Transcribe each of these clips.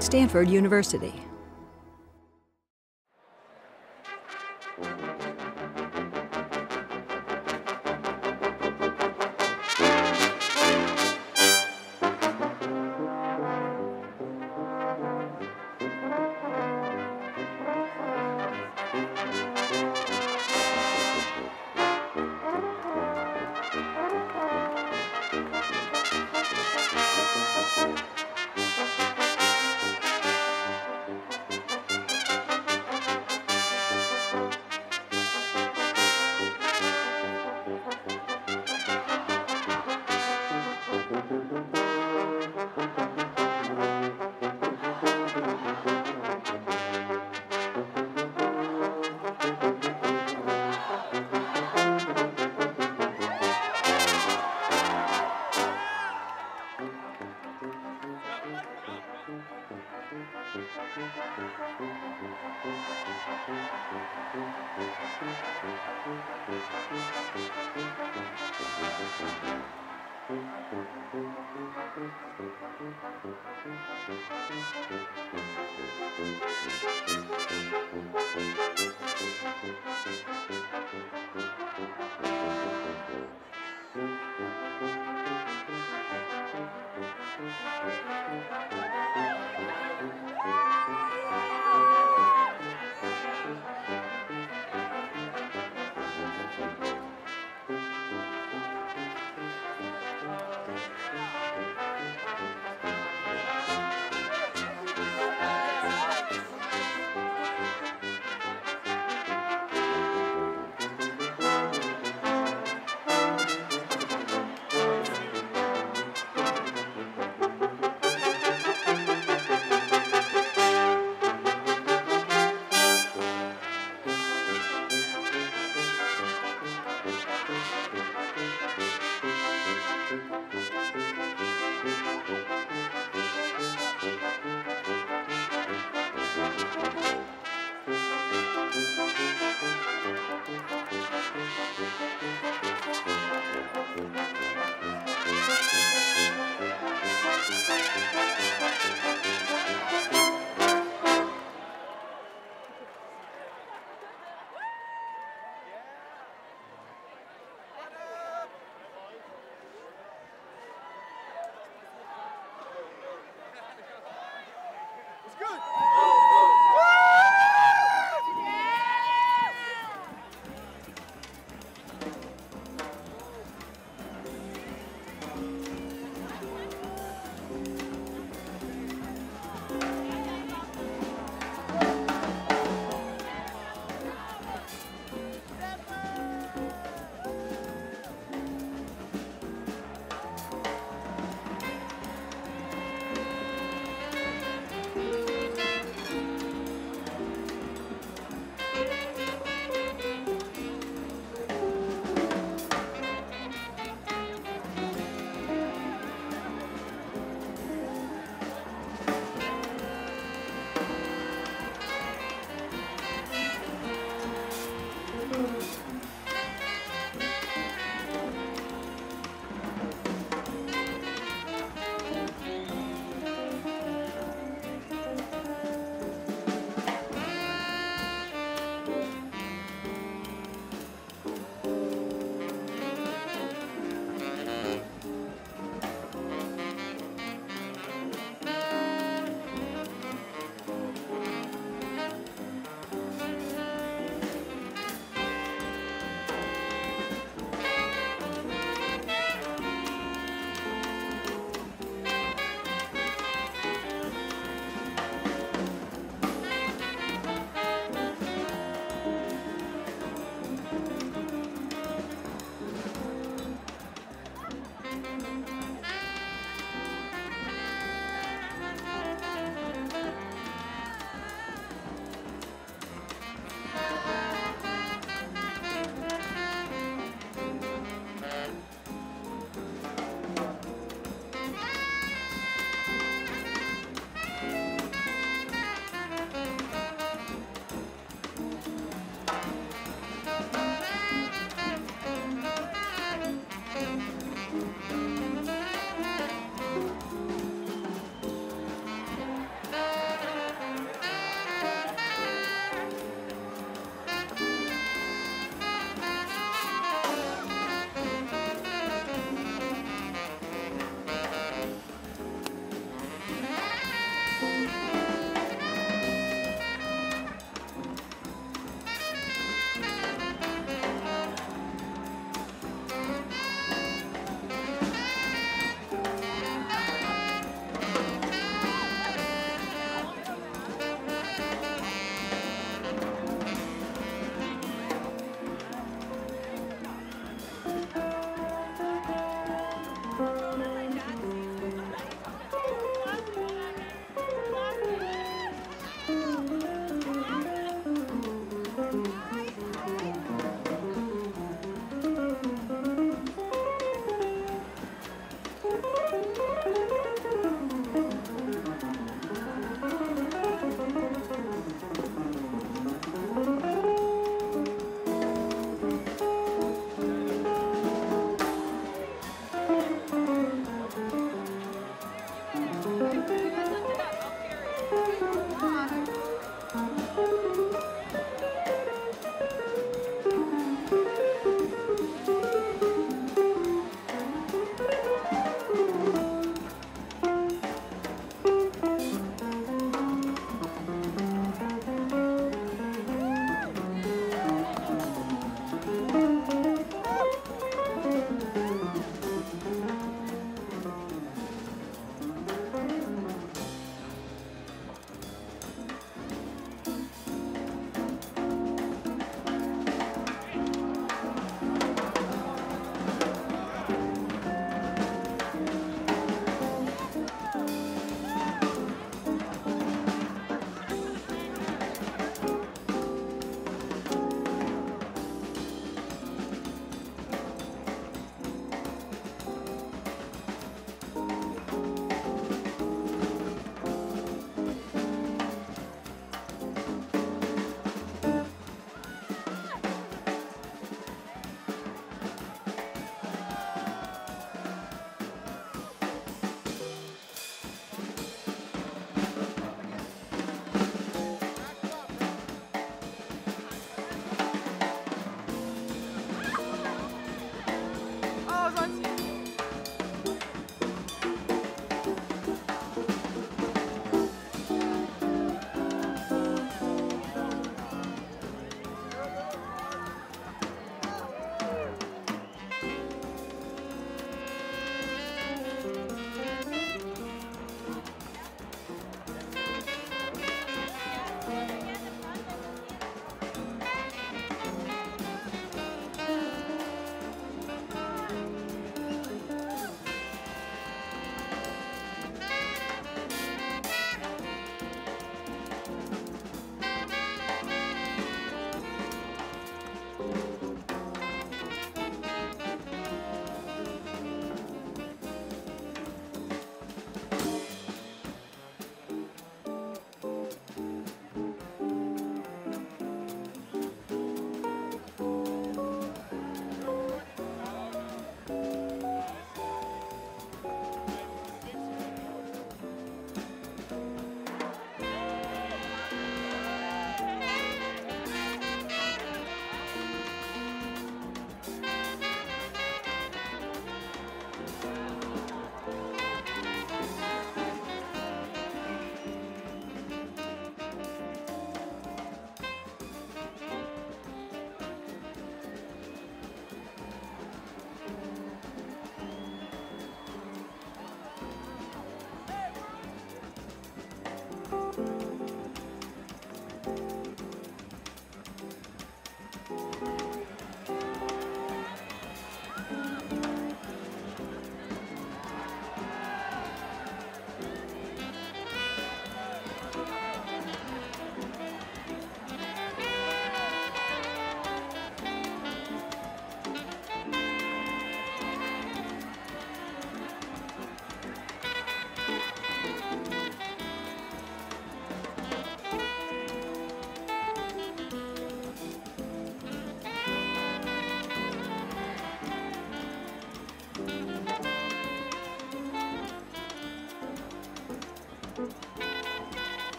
Stanford University.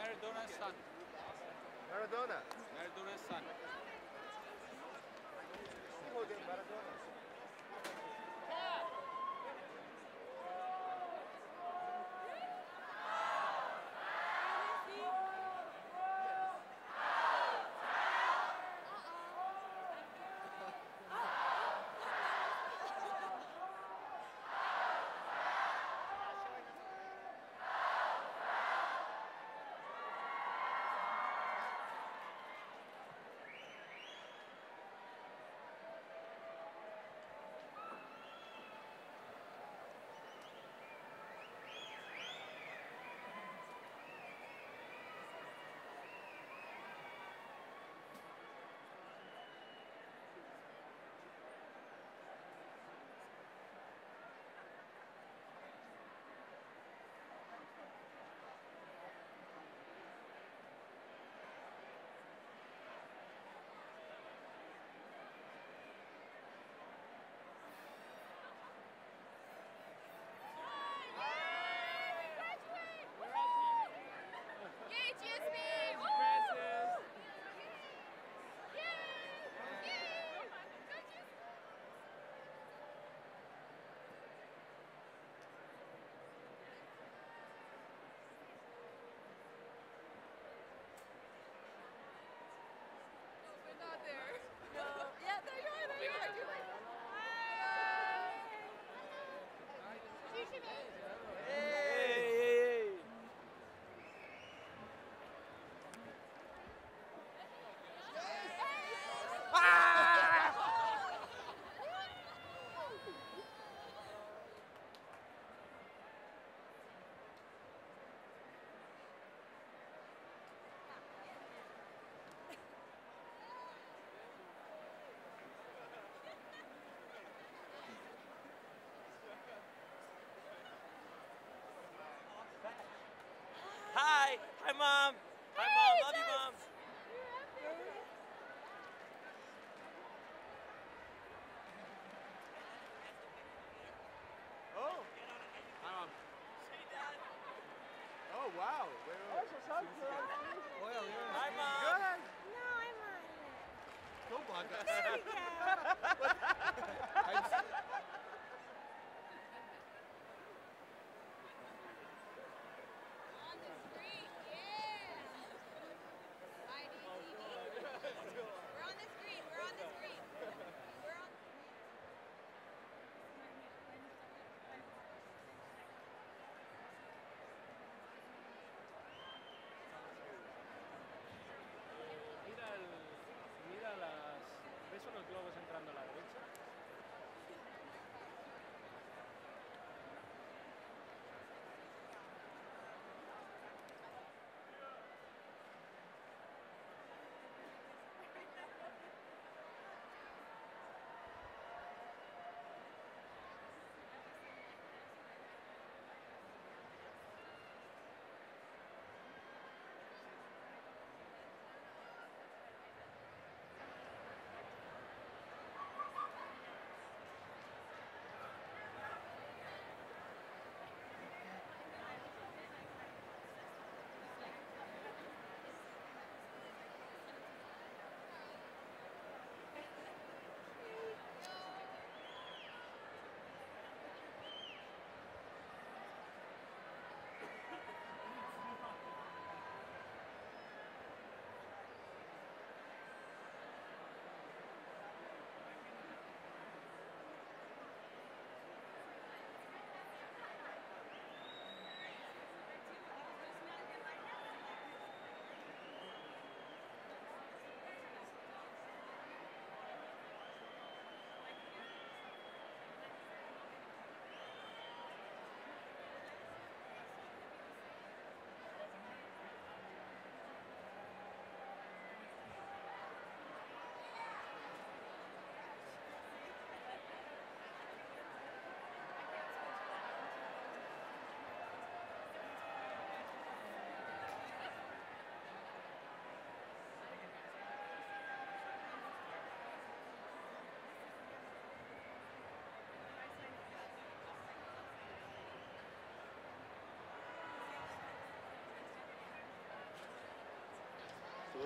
Maradona's son. Maradona. Maradona's son. Maradona. Hi. Hi, Mom. Hi, Mom. Love you, Mom. Oh. Oh, wow. Wait. Hi, Mom. Good. No, I'm on it. Go, Blanca. There we go.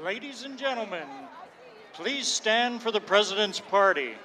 Ladies and gentlemen, please stand for the President's party.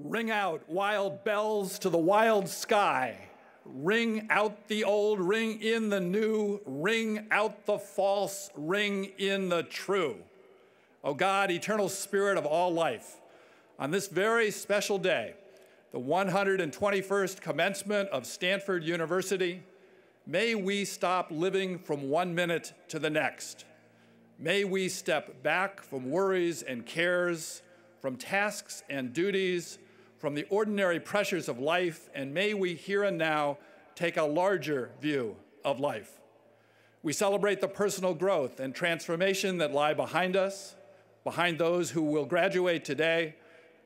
Ring out wild bells to the wild sky. Ring out the old, ring in the new, ring out the false, ring in the true. O God, eternal spirit of all life, on this very special day, the 121st commencement of Stanford University, may we stop living from one minute to the next. May we step back from worries and cares, from tasks and duties, from the ordinary pressures of life, and may we here and now take a larger view of life. We celebrate the personal growth and transformation that lie behind us, behind those who will graduate today,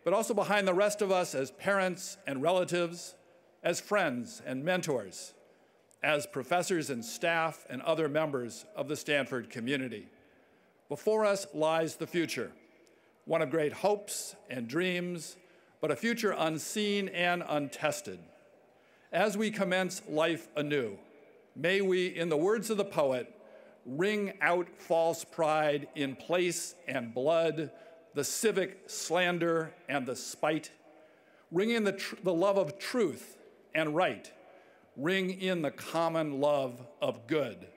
but also behind the rest of us as parents and relatives, as friends and mentors, as professors and staff and other members of the Stanford community. Before us lies the future, one of great hopes and dreams, but a future unseen and untested. As we commence life anew, may we, in the words of the poet, wring out false pride in place and blood, the civic slander and the spite. Ring in the love of truth and right. Ring in the common love of good.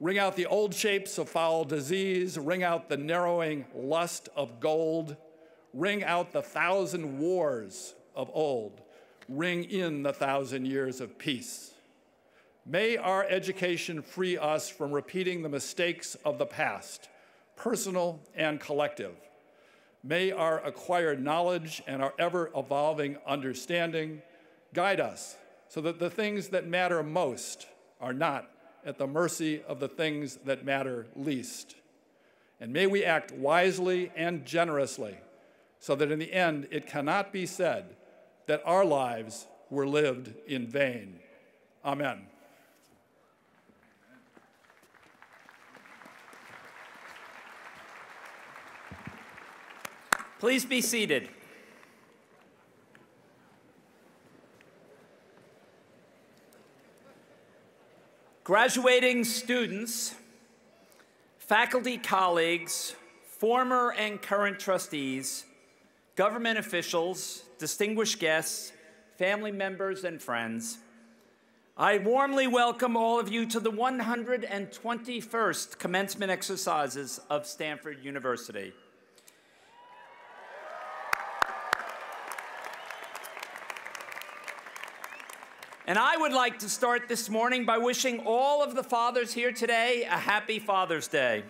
Ring out the old shapes of foul disease. Ring out the narrowing lust of gold. Ring out the 1,000 wars of old. Ring in the 1,000 years of peace. May our education free us from repeating the mistakes of the past, personal and collective. May our acquired knowledge and our ever-evolving understanding guide us so that the things that matter most are not at the mercy of the things that matter least. And may we act wisely and generously so that in the end it cannot be said that our lives were lived in vain. Amen. Please be seated. Graduating students, faculty colleagues, former and current trustees, government officials, distinguished guests, family members, and friends, I warmly welcome all of you to the 121st commencement exercises of Stanford University. And I would like to start this morning by wishing all of the fathers here today a happy Father's Day.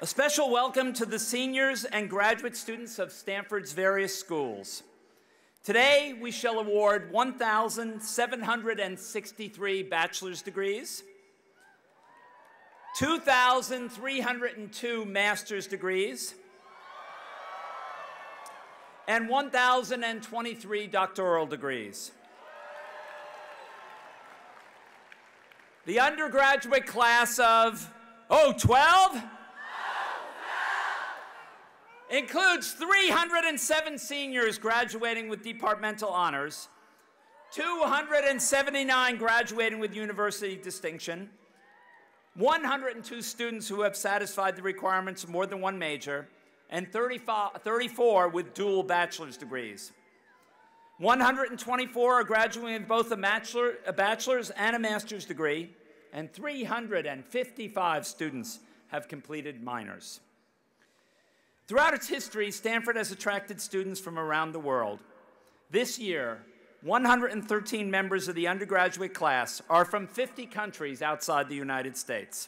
A special welcome to the seniors and graduate students of Stanford's various schools. Today, we shall award 1,763 bachelor's degrees, 2,302 master's degrees, and 1,023 doctoral degrees. The undergraduate class of 2012 includes 307 seniors graduating with departmental honors, 279 graduating with university distinction, 102 students who have satisfied the requirements of more than one major, and 34 with dual bachelor's degrees. 124 are graduating with both a bachelor's and a master's degree, and 355 students have completed minors. Throughout its history, Stanford has attracted students from around the world. This year, 113 members of the undergraduate class are from 50 countries outside the United States.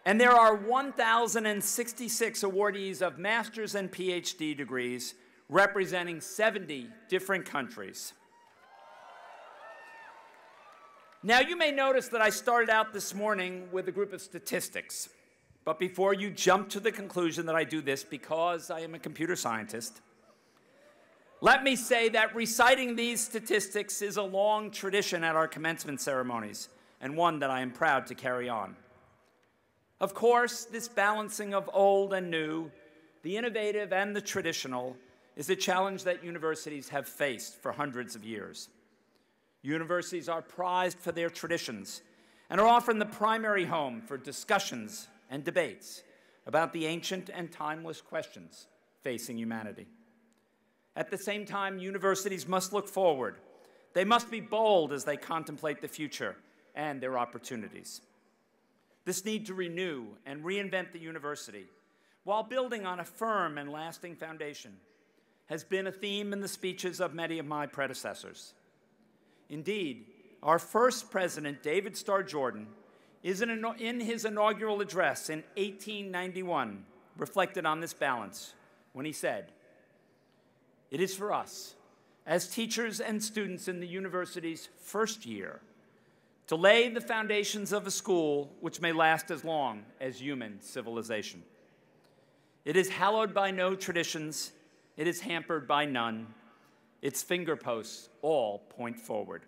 And there are 1,066 awardees of master's and PhD degrees representing 70 different countries. Now, you may notice that I started out this morning with a group of statistics. But before you jump to the conclusion that I do this because I am a computer scientist, let me say that reciting these statistics is a long tradition at our commencement ceremonies, and one that I am proud to carry on. Of course, this balancing of old and new, the innovative and the traditional, is a challenge that universities have faced for hundreds of years. Universities are prized for their traditions, and are often the primary home for discussions and debates about the ancient and timeless questions facing humanity. At the same time, universities must look forward. They must be bold as they contemplate the future and their opportunities. This need to renew and reinvent the university while building on a firm and lasting foundation has been a theme in the speeches of many of my predecessors. Indeed, our first president, David Starr Jordan, in his inaugural address in 1891, reflected on this balance when he said, "It is for us, as teachers and students in the university's first year, to lay the foundations of a school which may last as long as human civilization. It is hallowed by no traditions, it is hampered by none. Its fingerposts all point forward."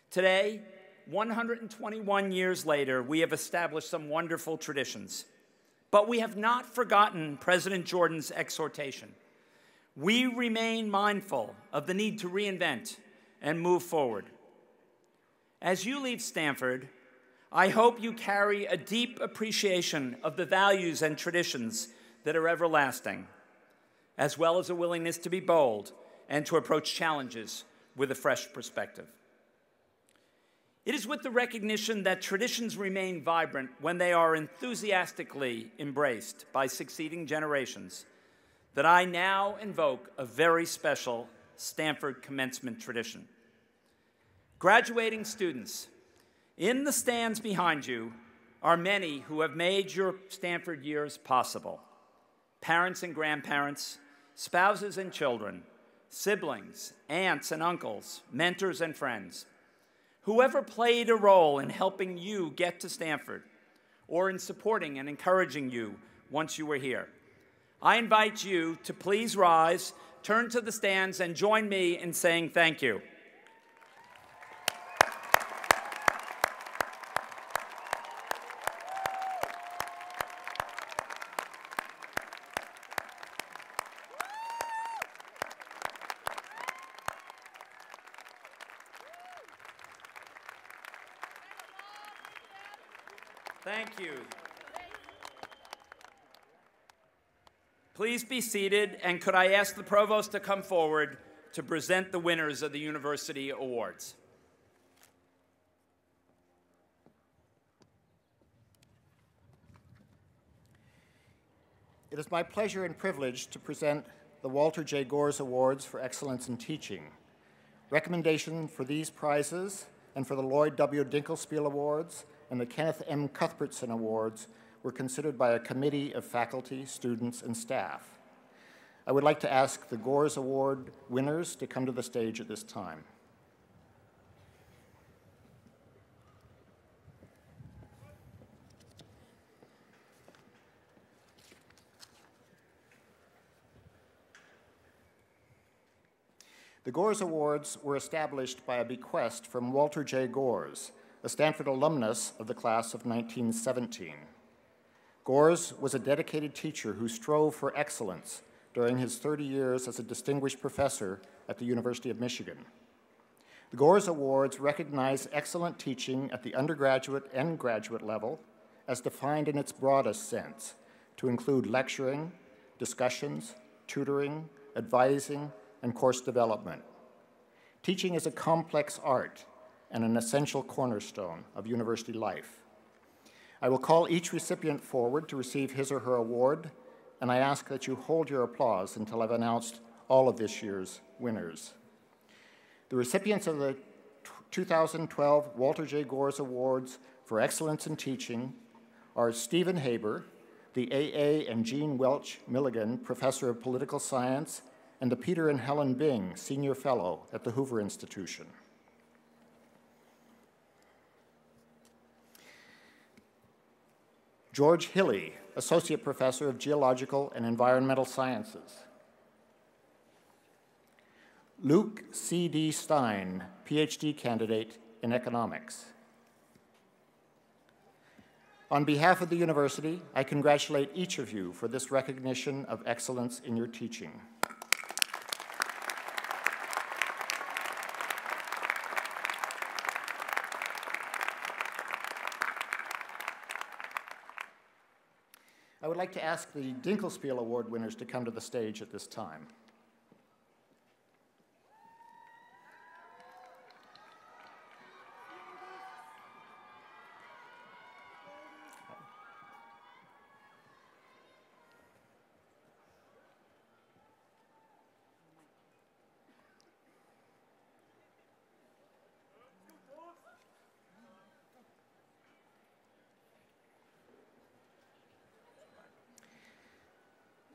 Today, 121 years later, we have established some wonderful traditions, but we have not forgotten President Jordan's exhortation. We remain mindful of the need to reinvent and move forward. As you leave Stanford, I hope you carry a deep appreciation of the values and traditions that are everlasting, as well as a willingness to be bold and to approach challenges with a fresh perspective. It is with the recognition that traditions remain vibrant when they are enthusiastically embraced by succeeding generations that I now invoke a very special Stanford commencement tradition. Graduating students, in the stands behind you are many who have made your Stanford years possible. Parents and grandparents, spouses and children, siblings, aunts and uncles, mentors and friends. Whoever played a role in helping you get to Stanford or in supporting and encouraging you once you were here, I invite you to please rise, turn to the stands, and join me in saying thank you. Thank you. Please be seated, and could I ask the provost to come forward to present the winners of the university awards? It is my pleasure and privilege to present the Walter J. Gores Awards for Excellence in Teaching. Recommendation for these prizes and for the Lloyd W. Dinkelspiel Awards and the Kenneth M. Cuthbertson Awards were considered by a committee of faculty, students, and staff. I would like to ask the Gores Award winners to come to the stage at this time. The Gores Awards were established by a bequest from Walter J. Gores, a Stanford alumnus of the class of 1917. Gores was a dedicated teacher who strove for excellence during his 30 years as a distinguished professor at the University of Michigan. The Gores Awards recognize excellent teaching at the undergraduate and graduate level as defined in its broadest sense, to include lecturing, discussions, tutoring, advising, and course development. Teaching is a complex art and an essential cornerstone of university life. I will call each recipient forward to receive his or her award, and I ask that you hold your applause until I've announced all of this year's winners. The recipients of the 2012 Walter J. Gores Awards for Excellence in Teaching are Stephen Haber, the A.A. and Jean Welch Milligan Professor of Political Science, and the Peter and Helen Bing Senior Fellow at the Hoover Institution. George Hilley, Associate Professor of Geological and Environmental Sciences. Luke C.D. Stein, PhD candidate in economics. On behalf of the university, I congratulate each of you for this recognition of excellence in your teaching. would like to ask the Dinkelspiel Award winners to come to the stage at this time.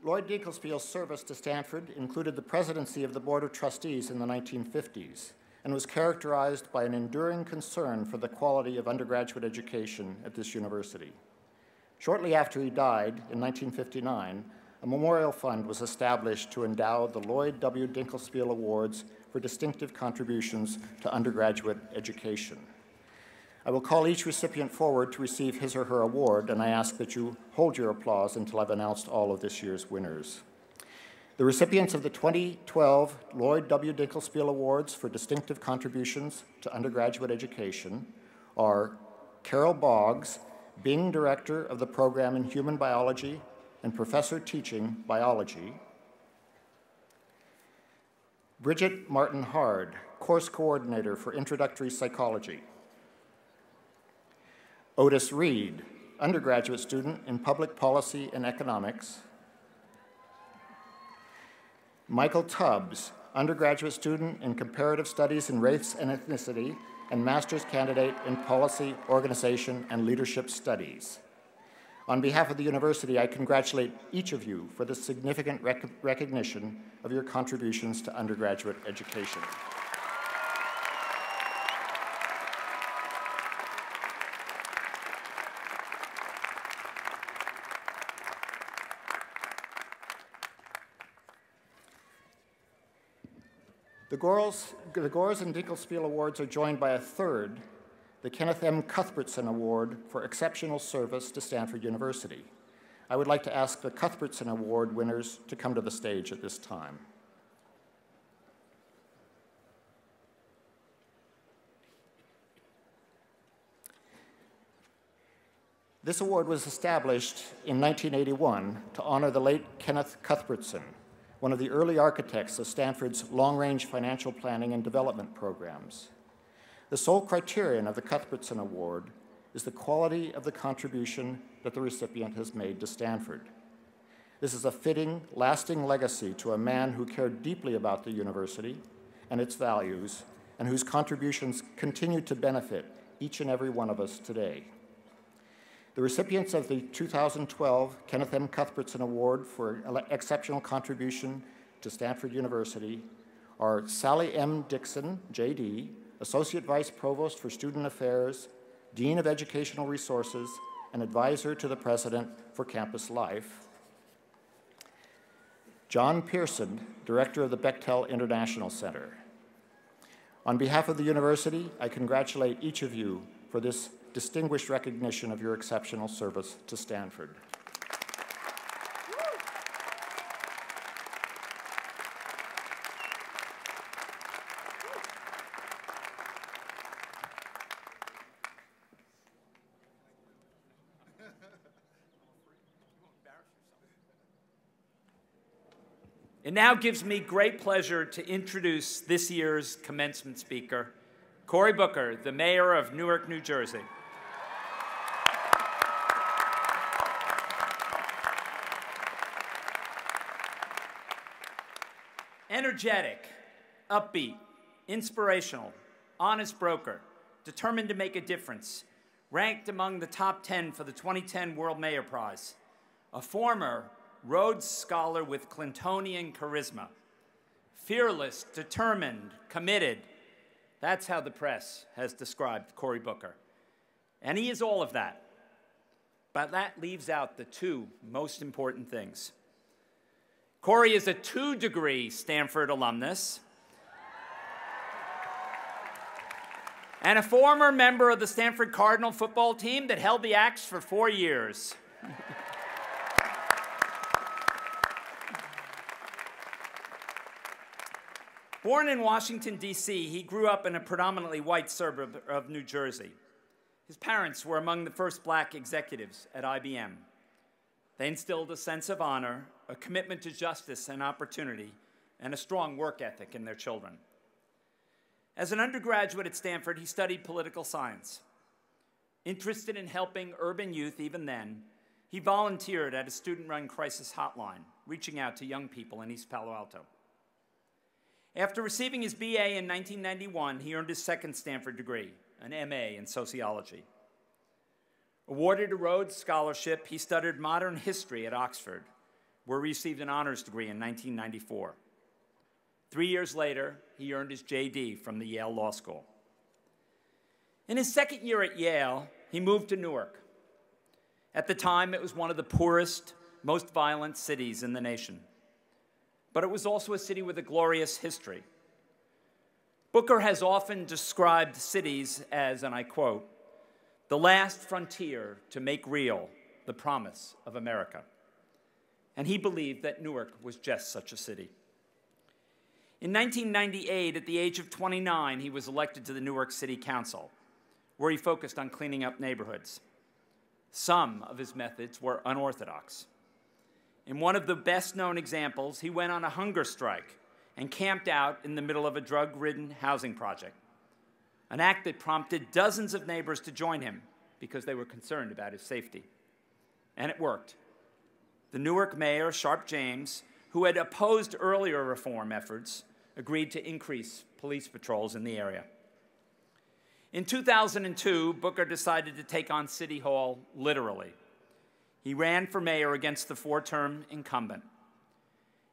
Lloyd Dinkelspiel's service to Stanford included the presidency of the Board of Trustees in the 1950s and was characterized by an enduring concern for the quality of undergraduate education at this university. Shortly after he died in 1959, a memorial fund was established to endow the Lloyd W. Dinkelspiel Awards for distinctive contributions to undergraduate education. I will call each recipient forward to receive his or her award, and I ask that you hold your applause until I've announced all of this year's winners. The recipients of the 2012 Lloyd W. Dinkelspiel Awards for distinctive contributions to undergraduate education are Carol Boggs, Bing Director of the Program in Human Biology and Professor teaching Biology; Bridget Martin Hard, Course Coordinator for Introductory Psychology; Otis Reed, undergraduate student in Public Policy and Economics; Michael Tubbs, undergraduate student in Comparative Studies in Race and Ethnicity and master's candidate in Policy, Organization, and Leadership Studies. On behalf of the university, I congratulate each of you for this significant recognition of your contributions to undergraduate education. The Gores and Dinkelspiel Awards are joined by a third, the Kenneth M. Cuthbertson Award for Exceptional Service to Stanford University. I would like to ask the Cuthbertson Award winners to come to the stage at this time. This award was established in 1981 to honor the late Kenneth Cuthbertson, one of the early architects of Stanford's long-range financial planning and development programs. The sole criterion of the Cuthbertson Award is the quality of the contribution that the recipient has made to Stanford. This is a fitting, lasting legacy to a man who cared deeply about the university and its values, and whose contributions continue to benefit each and every one of us today. The recipients of the 2012 Kenneth M. Cuthbertson Award for Exceptional Contribution to Stanford University are Sally M. Dixon, JD, Associate Vice Provost for Student Affairs, Dean of Educational Resources, and Advisor to the President for Campus Life; John Pearson, Director of the Bechtel International Center. On behalf of the university, I congratulate each of you for this distinguished recognition of your exceptional service to Stanford. It now gives me great pleasure to introduce this year's commencement speaker, Cory Booker, the mayor of Newark, New Jersey. Energetic, upbeat, inspirational, honest broker, determined to make a difference, ranked among the top 10 for the 2010 World Mayor Prize, a former Rhodes Scholar with Clintonian charisma, fearless, determined, committed. That's how the press has described Cory Booker. And he is all of that. But that leaves out the two most important things. Cory is a 2-degree Stanford alumnus and a former member of the Stanford Cardinal football team that held the axe for 4 years. Born in Washington, D.C., he grew up in a predominantly white suburb of New Jersey. His parents were among the first black executives at IBM. They instilled a sense of honor, a commitment to justice and opportunity, and a strong work ethic in their children. As an undergraduate at Stanford, he studied political science. Interested in helping urban youth even then, he volunteered at a student-run crisis hotline, reaching out to young people in East Palo Alto. After receiving his BA in 1991, he earned his second Stanford degree, an MA in sociology. Awarded a Rhodes Scholarship, he studied modern history at Oxford, where he received an honors degree in 1994. 3 years later, he earned his JD from the Yale Law School. In his second year at Yale, he moved to Newark. At the time, it was one of the poorest, most violent cities in the nation. But it was also a city with a glorious history. Booker has often described cities as, and I quote, "the last frontier to make real the promise of America." And he believed that Newark was just such a city. In 1998, at the age of 29, he was elected to the Newark City Council, where he focused on cleaning up neighborhoods. Some of his methods were unorthodox. In one of the best-known examples, he went on a hunger strike and camped out in the middle of a drug-ridden housing project, an act that prompted dozens of neighbors to join him because they were concerned about his safety. And it worked. The Newark mayor, Sharp James, who had opposed earlier reform efforts, agreed to increase police patrols in the area. In 2002, Booker decided to take on City Hall literally. He ran for mayor against the four-term incumbent.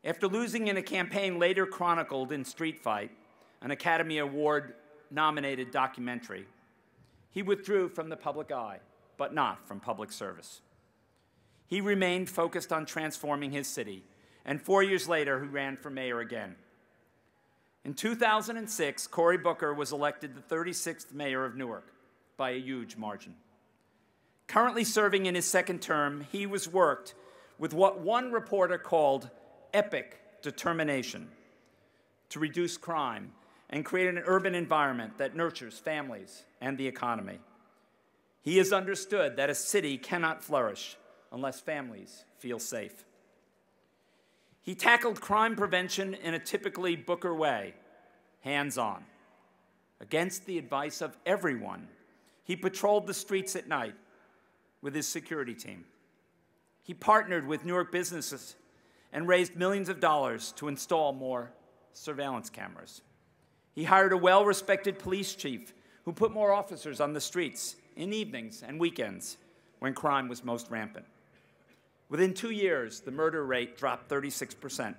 After losing in a campaign later chronicled in Street Fight, an Academy Award-nominated documentary, he withdrew from the public eye, but not from public service. He remained focused on transforming his city, and 4 years later, he ran for mayor again. In 2006, Cory Booker was elected the 36th mayor of Newark by a huge margin. Currently serving in his second term, he was worked with what one reporter called epic determination to reduce crime and create an urban environment that nurtures families and the economy. He has understood that a city cannot flourish unless families feel safe. He tackled crime prevention in a typically Booker way, hands-on. Against the advice of everyone, he patrolled the streets at night with his security team. He partnered with Newark businesses and raised millions of dollars to install more surveillance cameras. He hired a well-respected police chief who put more officers on the streets in evenings and weekends when crime was most rampant. Within 2 years, the murder rate dropped 36%.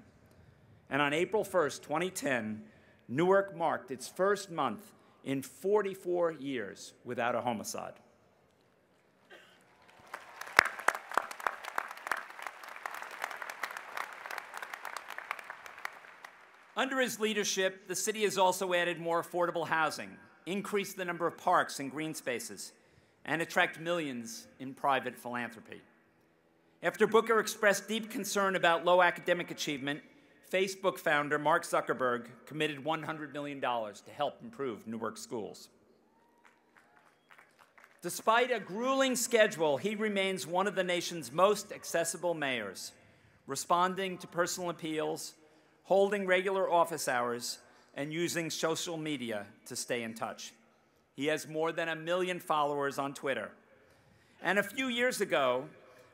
And on April 1st, 2010, Newark marked its first month in 44 years without a homicide. Under his leadership, the city has also added more affordable housing, increased the number of parks and green spaces, and attract millions in private philanthropy. After Booker expressed deep concern about low academic achievement, Facebook founder Mark Zuckerberg committed $100 million to help improve Newark schools. Despite a grueling schedule, he remains one of the nation's most accessible mayors, responding to personal appeals, holding regular office hours, and using social media to stay in touch. He has more than 1 million followers on Twitter. And a few years ago,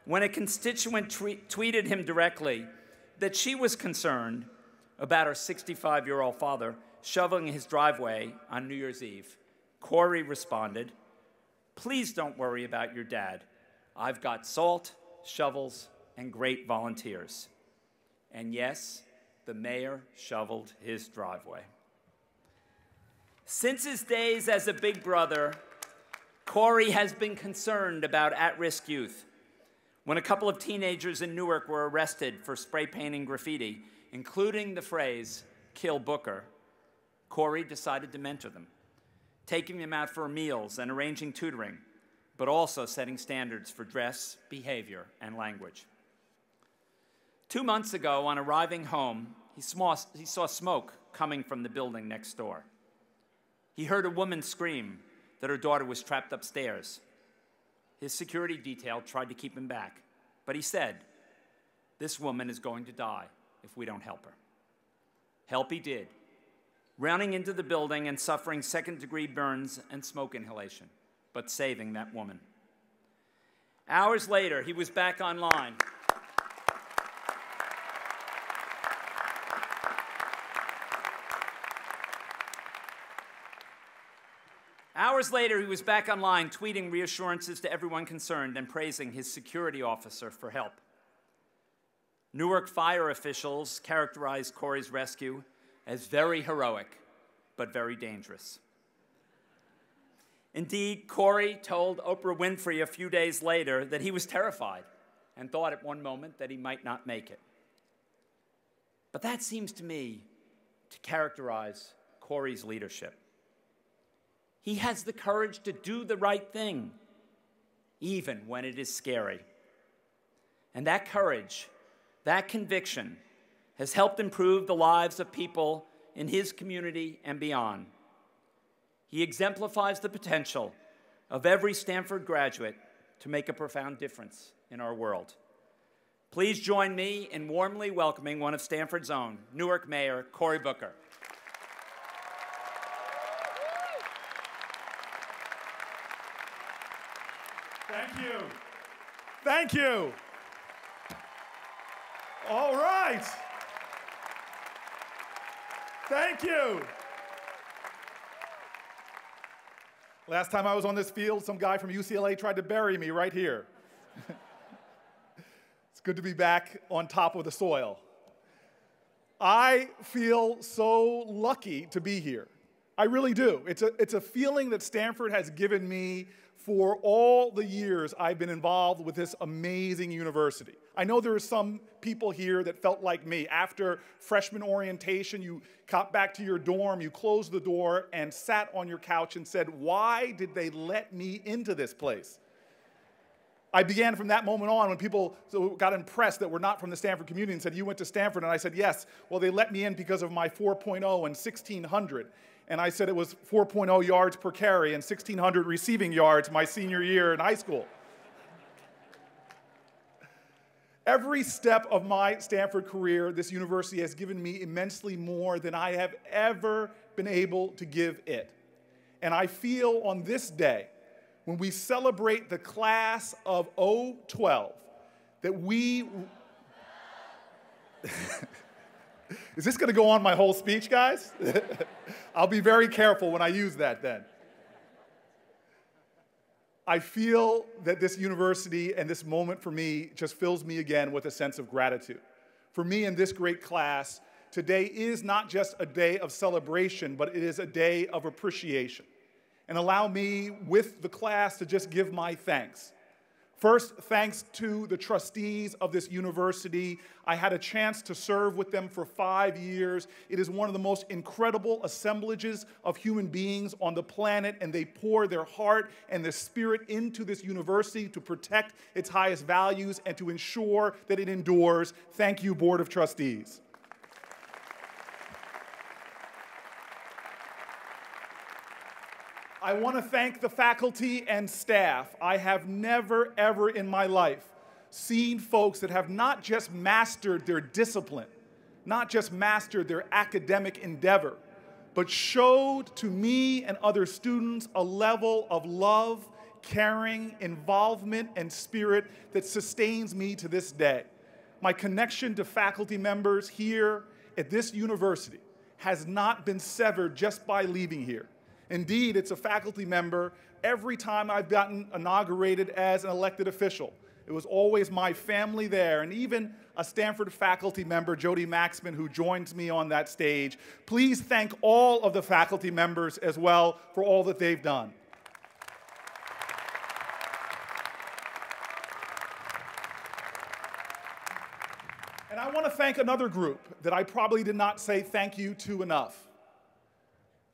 when a constituent tweeted him directly that she was concerned about her 65-year-old father shoveling his driveway on New Year's Eve, Cory responded, "Please don't worry about your dad. I've got salt, shovels, and great volunteers." And yes, the mayor shoveled his driveway. Since his days as a big brother, Cory has been concerned about at-risk youth. When a couple of teenagers in Newark were arrested for spray painting graffiti, including the phrase, "Kill Booker," Cory decided to mentor them, taking them out for meals and arranging tutoring, but also setting standards for dress, behavior, and language. 2 months ago, on arriving home, he saw smoke coming from the building next door. He heard a woman scream that her daughter was trapped upstairs. His security detail tried to keep him back, But he said, this woman is going to die if we don't help her. Help he did, running into the building and suffering second-degree burns and smoke inhalation, but saving that woman. Hours later, he was back online. Hours later, he was back online, tweeting reassurances to everyone concerned and praising his security officer for help. Newark fire officials characterized Cory's rescue as very heroic, but very dangerous. Indeed, Cory told Oprah Winfrey a few days later that he was terrified and thought at one moment that he might not make it. But that seems to me to characterize Cory's leadership. He has the courage to do the right thing, even when it is scary. And that courage, that conviction, has helped improve the lives of people in his community and beyond. He exemplifies the potential of every Stanford graduate to make a profound difference in our world. Please join me in warmly welcoming one of Stanford's own, Newark Mayor Cory Booker. Thank you. Thank you. All right. Thank you. Last time I was on this field, some guy from UCLA tried to bury me right here. It's good to be back on top of the soil. I feel so lucky to be here. I really do. It's a feeling that Stanford has given me for all the years I've been involved with this amazing university. I know there are some people here that felt like me. After freshman orientation, you got back to your dorm, you closed the door, and sat on your couch and said, why did they let me into this place? I began from that moment on when people got impressed that we're not from the Stanford community and said, you went to Stanford? And I said, yes. Well, they let me in because of my 4.0 and 1600. And I said it was 4.0 yards per carry and 1,600 receiving yards my senior year in high school. Every step of my Stanford career, this university has given me immensely more than I have ever been able to give it. And I feel on this day, when we celebrate the class of 012, that we... Is this going to go on my whole speech, guys? I'll be very careful when I use that then. I feel that this university and this moment for me just fills me again with a sense of gratitude. For me and this great class, today is not just a day of celebration, but it is a day of appreciation. And allow me, with the class, to just give my thanks. First, thanks to the trustees of this university. I had a chance to serve with them for 5 years. It is one of the most incredible assemblages of human beings on the planet, and they pour their heart and their spirit into this university to protect its highest values and to ensure that it endures. Thank you, Board of Trustees. I want to thank the faculty and staff. I have never, ever in my life seen folks that have not just mastered their discipline, not just mastered their academic endeavor, but showed to me and other students a level of love, caring, involvement, and spirit that sustains me to this day. My connection to faculty members here at this university has not been severed just by leaving here. Indeed, it's a faculty member every time I've gotten inaugurated as an elected official. It was always my family there, and even a Stanford faculty member, Jody Maxman, who joins me on that stage. Please thank all of the faculty members as well for all that they've done. And I want to thank another group that I probably did not say thank you to enough.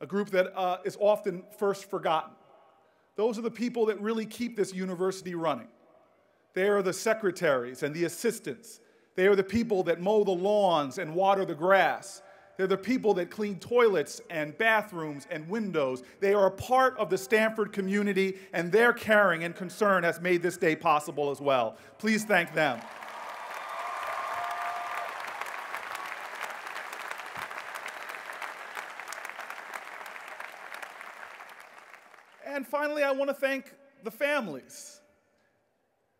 A group that is often first forgotten. Those are the people that really keep this university running. They are the secretaries and the assistants. They are the people that mow the lawns and water the grass. They're the people that clean toilets and bathrooms and windows. They are a part of the Stanford community, and their caring and concern has made this day possible as well. Please thank them. And finally, I want to thank the families.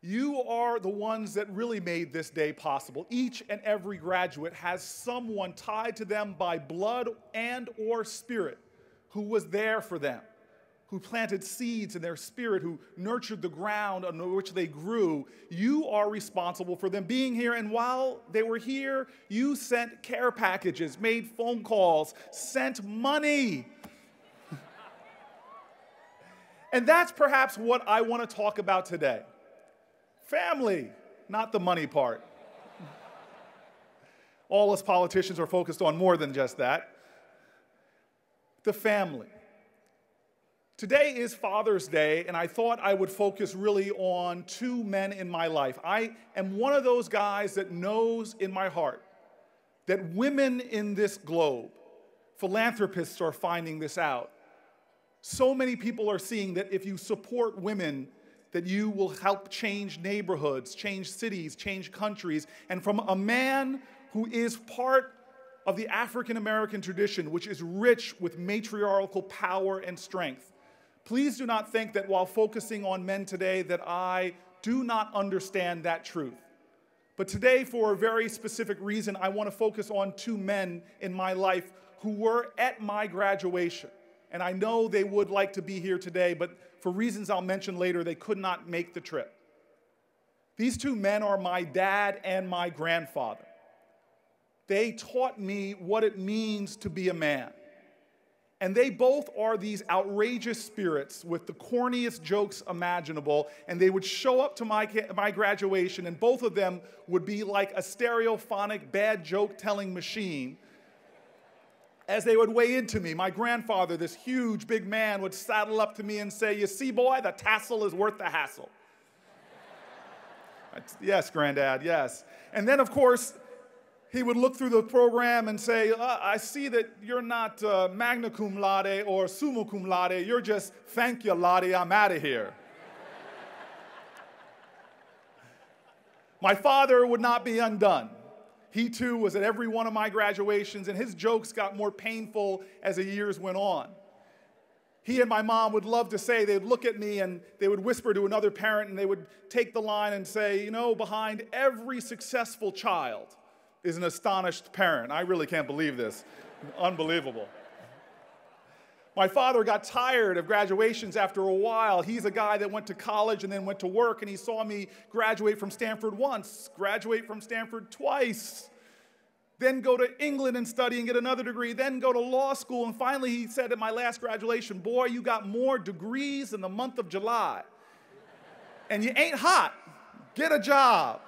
You are the ones that really made this day possible. Each and every graduate has someone tied to them by blood and or spirit who was there for them, who planted seeds in their spirit, who nurtured the ground on which they grew. You are responsible for them being here, and while they were here, you sent care packages, made phone calls, sent money. And that's perhaps what I want to talk about today. Family, not the money part. All us politicians are focused on more than just that. The family. Today is Father's Day, and I thought I would focus really on two men in my life. I am one of those guys that knows in my heart that women in this globe, philanthropists are finding this out. So many people are seeing that if you support women, that you will help change neighborhoods, change cities, change countries. And from a man who is part of the African-American tradition, which is rich with matriarchal power and strength, please do not think that while focusing on men today that I do not understand that truth. But today, for a very specific reason, I want to focus on two men in my life who were at my graduation. And I know they would like to be here today, but for reasons I'll mention later, they could not make the trip. These two men are my dad and my grandfather. They taught me what it means to be a man. And they both are these outrageous spirits with the corniest jokes imaginable, and they would show up to my graduation, and both of them would be like a stereophonic bad joke-telling machine. As they would weigh into me, my grandfather, this huge, big man, would saddle up to me and say, "You see, boy, the tassel is worth the hassle." Yes, Granddad, yes. And then, of course, he would look through the program and say, "I see that you're not magna cum laude or summa cum laude. You're just, thank you, Lottie, I'm out of here." My father would not be undone. He, too, was at every one of my graduations, and his jokes got more painful as the years went on. He and my mom would love to say, they'd look at me and they would whisper to another parent, and they would take the line and say, "You know, behind every successful child is an astonished parent." I really can't believe this. Unbelievable. My father got tired of graduations after a while. He's a guy that went to college and then went to work, and he saw me graduate from Stanford once, graduate from Stanford twice, then go to England and study and get another degree, then go to law school, and finally he said at my last graduation, "Boy, you got more degrees in the month of July, and you ain't hot. Get a job."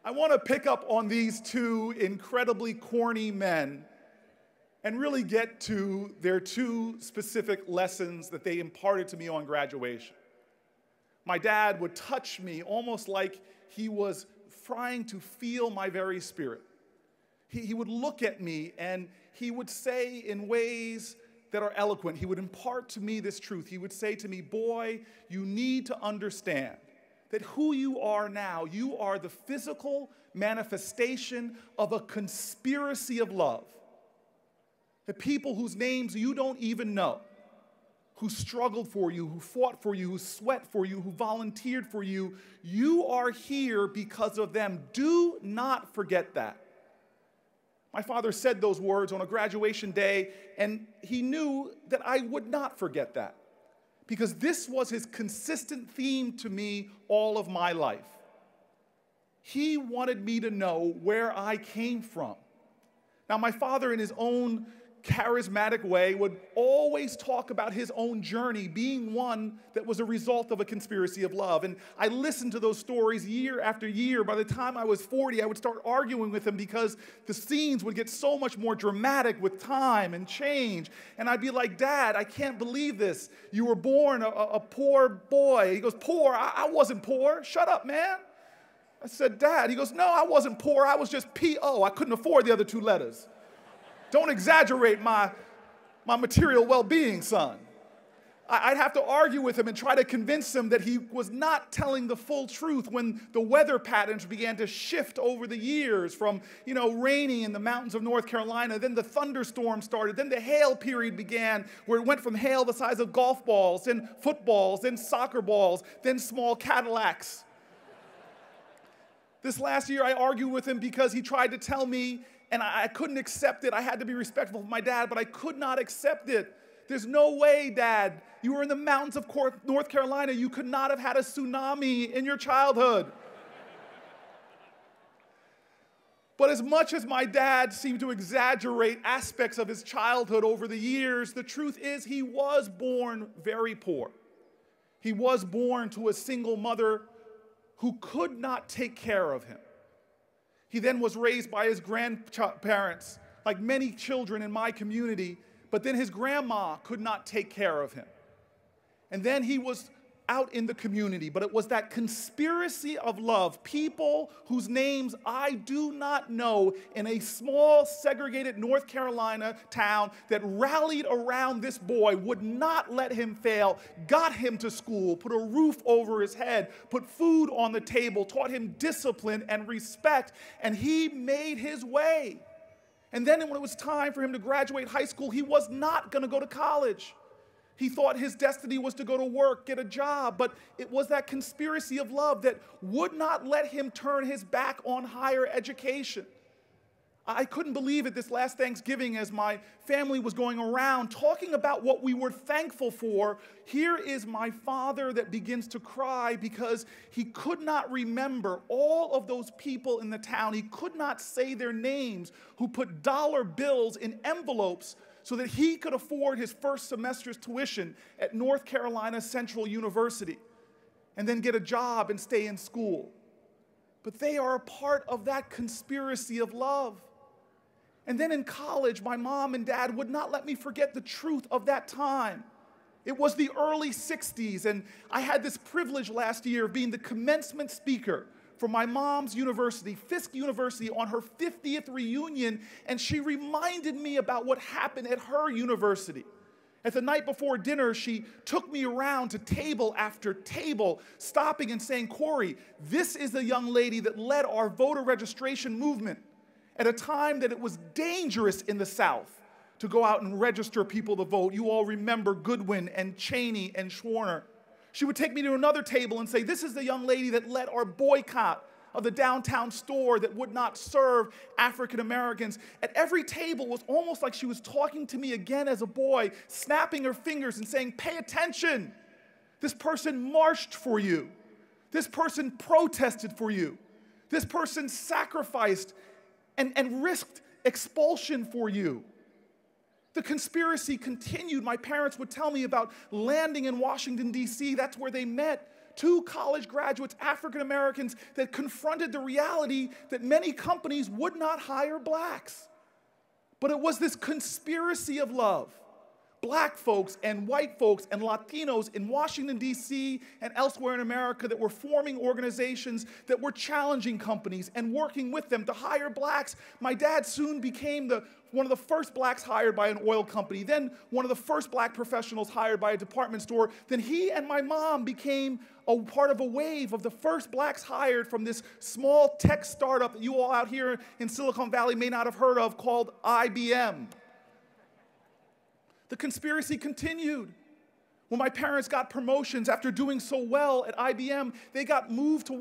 I want to pick up on these two incredibly corny men and really get to their two specific lessons that they imparted to me on graduation. My dad would touch me almost like he was trying to feel my very spirit. He would look at me and he would say in ways that are eloquent, he would impart to me this truth. He would say to me, "Boy, you need to understand that who you are now, you are the physical manifestation of a conspiracy of love. The people whose names you don't even know, who struggled for you, who fought for you, who sweat for you, who volunteered for you, you are here because of them. Do not forget that." My father said those words on a graduation day, and he knew that I would not forget that, because this was his consistent theme to me all of my life. He wanted me to know where I came from. Now, my father, in his own charismatic way, would always talk about his own journey being one that was a result of a conspiracy of love. And I listened to those stories year after year. By the time I was 40, I would start arguing with him because the scenes would get so much more dramatic with time and change. And I'd be like, "Dad, I can't believe this. You were born a poor boy." He goes, "Poor? I wasn't poor. Shut up, man." I said, Dad. He goes, no, I wasn't poor. I was just P.O. I couldn't afford the other two letters. Don't exaggerate my material well-being, son. I'd have to argue with him and try to convince him that he was not telling the full truth when the weather patterns began to shift over the years from, raining in the mountains of North Carolina. Then the thunderstorm started. Then the hail period began, where it went from hail the size of golf balls, then footballs, then soccer balls, then small Cadillacs. This last year, I argued with him because he tried to tell me, and I couldn't accept it. I had to be respectful of my dad, but I could not accept it. There's no way, Dad. You were in the mountains of North Carolina. You could not have had a tsunami in your childhood. But as much as my dad seemed to exaggerate aspects of his childhood over the years, the truth is he was born very poor. He was born to a single mother who could not take care of him. He then was raised by his grandparents, like many children in my community, but then his grandma could not take care of him. And then he was out in the community, but it was that conspiracy of love, people whose names I do not know, in a small segregated North Carolina town that rallied around this boy, would not let him fail, got him to school, put a roof over his head, put food on the table, taught him discipline and respect, and he made his way. And then when it was time for him to graduate high school, he was not going to go to college. He thought his destiny was to go to work, get a job, but it was that conspiracy of love that would not let him turn his back on higher education. I couldn't believe it this last Thanksgiving as my family was going around talking about what we were thankful for. Here is my father that begins to cry because he could not remember all of those people in the town. He could not say their names who put dollar bills in envelopes so that he could afford his first semester's tuition at North Carolina Central University and then get a job and stay in school. But they are a part of that conspiracy of love. And then in college, my mom and dad would not let me forget the truth of that time. It was the early 60s, and I had this privilege last year of being the commencement speaker for my mom's university, Fisk University, on her 50th reunion, and she reminded me about what happened at her university. At the night before dinner, she took me around to table after table, stopping and saying, Cory, this is the young lady that led our voter registration movement at a time that it was dangerous in the South to go out and register people to vote. You all remember Goodwin and Cheney and Schwerner. She would take me to another table and say, this is the young lady that led our boycott of the downtown store that would not serve African Americans. At every table was almost like she was talking to me again as a boy, snapping her fingers and saying, pay attention. This person marched for you. This person protested for you. This person sacrificed and risked expulsion for you. The conspiracy continued. My parents would tell me about landing in Washington, D.C. That's where they met. Two college graduates, African Americans, that confronted the reality that many companies would not hire blacks. But it was this conspiracy of love. Black folks and white folks and Latinos in Washington, D.C. and elsewhere in America that were forming organizations that were challenging companies and working with them to hire blacks. My dad soon became one of the first blacks hired by an oil company, then one of the first black professionals hired by a department store. Then he and my mom became a part of a wave of the first blacks hired from this small tech startup that you all out here in Silicon Valley may not have heard of called IBM. The conspiracy continued. When my parents got promotions after doing so well at IBM, they got moved to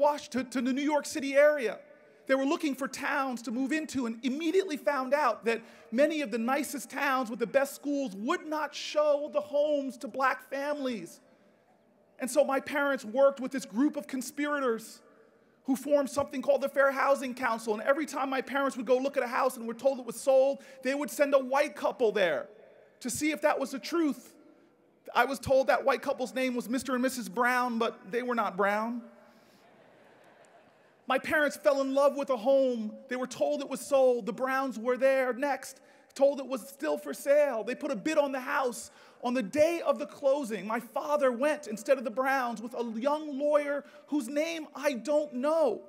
the New York City area. They were looking for towns to move into and immediately found out that many of the nicest towns with the best schools would not show the homes to black families. And so my parents worked with this group of conspirators who formed something called the Fair Housing Council. And every time my parents would go look at a house and were told it was sold, they would send a white couple there to see if that was the truth. I was told that white couple's name was Mr. and Mrs. Brown, but they were not brown. My parents fell in love with a home. They were told it was sold. The Browns were there next, told it was still for sale. They put a bid on the house. On the day of the closing, my father went instead of the Browns with a young lawyer whose name I don't know.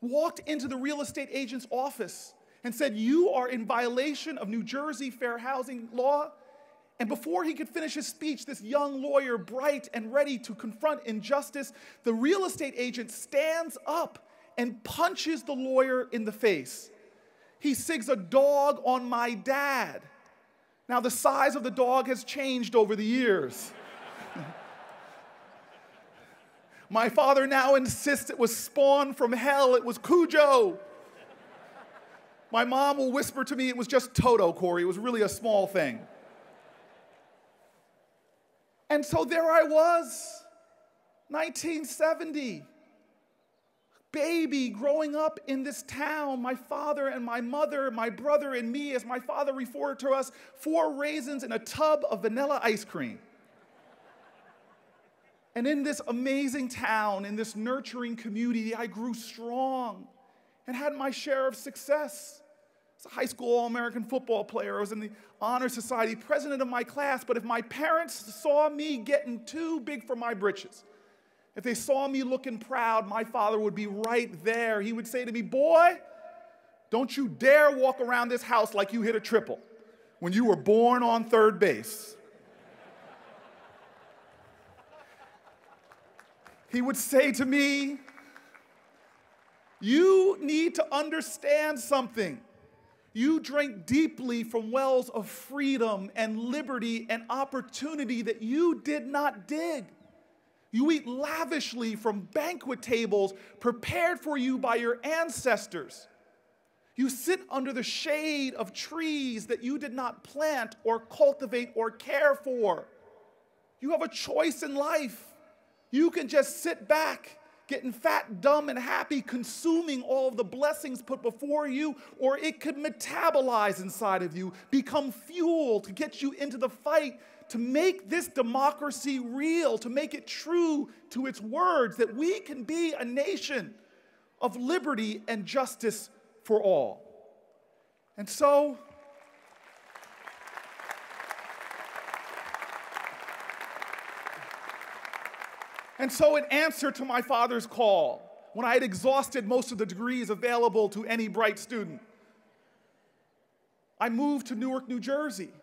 walked into the real estate agent's office and said, "You are in violation of New Jersey fair housing law." And before he could finish his speech, this young lawyer, bright and ready to confront injustice, the real estate agent stands up and punches the lawyer in the face. He sigs a dog on my dad. Now, the size of the dog has changed over the years. My father now insists it was spawn from hell. It was Cujo. My mom will whisper to me, it was just Toto, Cory. It was really a small thing. And so there I was, 1970, baby growing up in this town, my father and my mother, my brother and me, as my father referred to us, 4 raisins in a tub of vanilla ice cream. And in this amazing town, in this nurturing community, I grew strong and had my share of success. I was a high school All-American football player. I was in the Honor Society, president of my class. But if my parents saw me getting too big for my britches, if they saw me looking proud, my father would be right there. He would say to me, "Boy, don't you dare walk around this house like you hit a triple when you were born on third base." He would say to me, "You need to understand something. You drink deeply from wells of freedom and liberty and opportunity that you did not dig. You eat lavishly from banquet tables prepared for you by your ancestors. You sit under the shade of trees that you did not plant or cultivate or care for. You have a choice in life. You can just sit back, getting fat, dumb, and happy, consuming all of the blessings put before you, or it could metabolize inside of you, become fuel to get you into the fight, to make this democracy real, to make it true to its words, that we can be a nation of liberty and justice for all." And so, in answer to my father's call, when I had exhausted most of the degrees available to any bright student, I moved to Newark, New Jersey.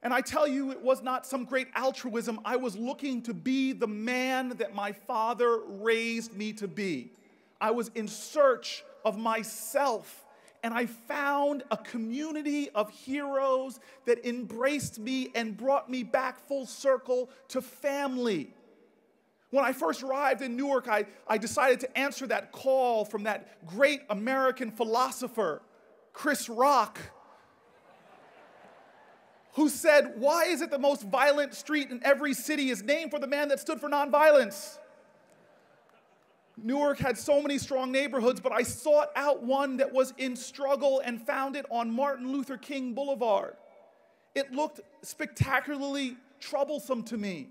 And I tell you, it was not some great altruism. I was looking to be the man that my father raised me to be. I was in search of myself, and I found a community of heroes that embraced me and brought me back full circle to family. When I first arrived in Newark, I decided to answer that call from that great American philosopher, Chris Rock, who said, "Why is it the most violent street in every city is named for the man that stood for nonviolence?" Newark had so many strong neighborhoods, but I sought out one that was in struggle and found it on Martin Luther King Boulevard. It looked spectacularly troublesome to me.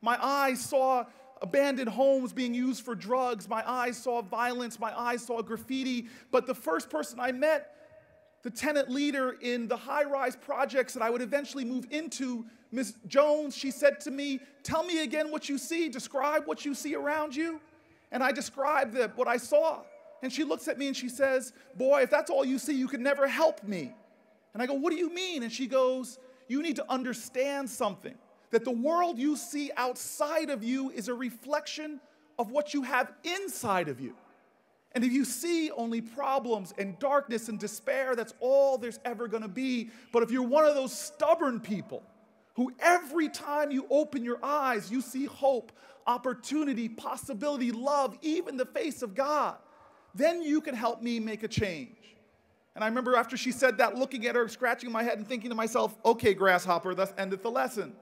My eyes saw abandoned homes being used for drugs. My eyes saw violence. My eyes saw graffiti. But the first person I met, the tenant leader in the high-rise projects that I would eventually move into, Ms. Jones, she said to me, "Tell me again what you see. Describe what you see around you." And I described what I saw. And she looks at me and she says, "Boy, if that's all you see, you can never help me." And I go, "What do you mean?" And she goes, "You need to understand something. That the world you see outside of you is a reflection of what you have inside of you. And if you see only problems and darkness and despair, that's all there's ever going to be. But if you're one of those stubborn people who every time you open your eyes, you see hope, opportunity, possibility, love, even the face of God, then you can help me make a change." And I remember after she said that, looking at her, scratching my head and thinking to myself, "Okay, grasshopper, thus endeth the lesson."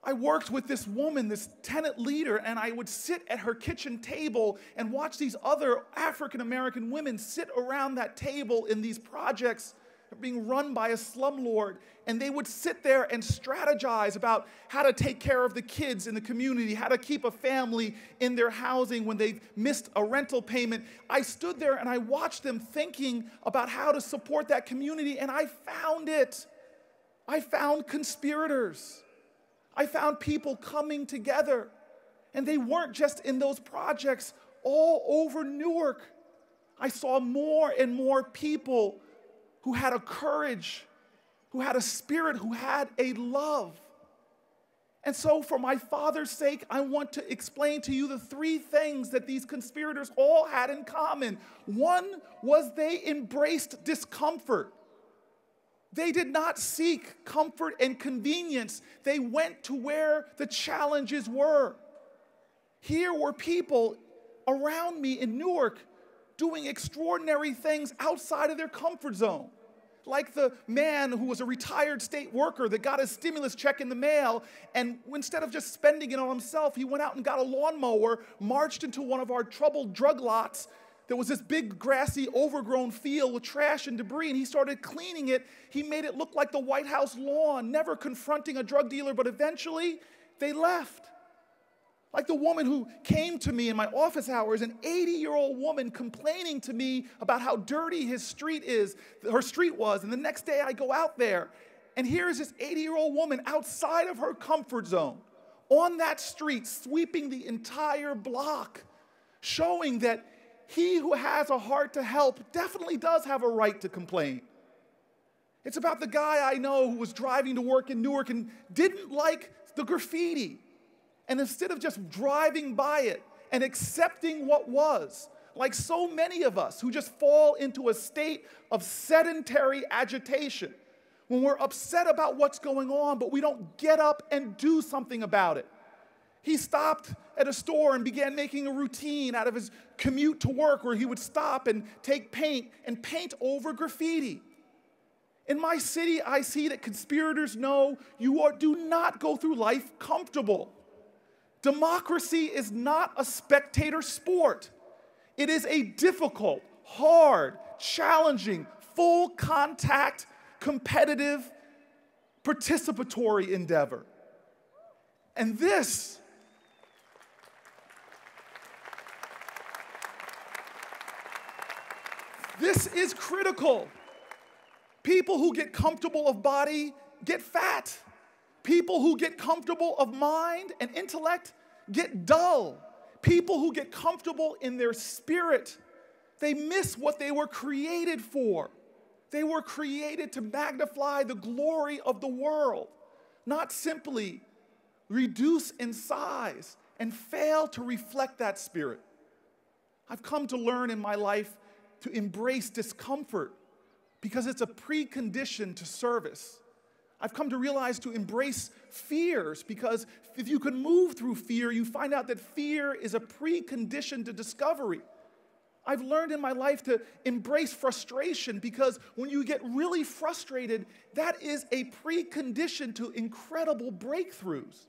I worked with this woman, this tenant leader, and I would sit at her kitchen table and watch these other African-American women sit around that table in these projects being run by a slumlord. And they would sit there and strategize about how to take care of the kids in the community, how to keep a family in their housing when they've missed a rental payment. I stood there and I watched them thinking about how to support that community, and I found it. I found conspirators. I found people coming together, and they weren't just in those projects. all over Newark, I saw more and more people who had a courage, who had a spirit, who had a love. And so for my Father's sake, I want to explain to you the three things that these conspirators all had in common. One was they embraced discomfort. They did not seek comfort and convenience. They went to where the challenges were. Here were people around me in Newark doing extraordinary things outside of their comfort zone. Like the man who was a retired state worker that got his stimulus check in the mail, and instead of just spending it on himself, he went out and got a lawnmower, marched into one of our troubled drug lots. There was this big grassy overgrown field with trash and debris, and he started cleaning it. He made it look like the White House lawn, never confronting a drug dealer, but eventually they left. Like the woman who came to me in my office hours, an 80-year-old woman complaining to me about how dirty her street was, and the next day I go out there, and here's this 80-year-old woman outside of her comfort zone, on that street, sweeping the entire block, showing that he who has a heart to help definitely does have a right to complain. It's about the guy I know who was driving to work in Newark and didn't like the graffiti. And instead of just driving by it and accepting what was, like so many of us who just fall into a state of sedentary agitation, when we're upset about what's going on, but we don't get up and do something about it. He stopped at a store and began making a routine out of his commute to work where he would stop and take paint and paint over graffiti. In my city, I see that conspirators know you do not go through life comfortable. Democracy is not a spectator sport. It is a difficult, hard, challenging, full contact, competitive, participatory endeavor. And this is critical. People who get comfortable of body get fat. People who get comfortable of mind and intellect get dull. People who get comfortable in their spirit, they miss what they were created for. They were created to magnify the glory of the world, not simply reduce in size and fail to reflect that spirit. I've come to learn in my life to embrace discomfort because it's a precondition to service. I've come to realize to embrace fears because if you can move through fear, you find out that fear is a precondition to discovery. I've learned in my life to embrace frustration because when you get really frustrated, that is a precondition to incredible breakthroughs.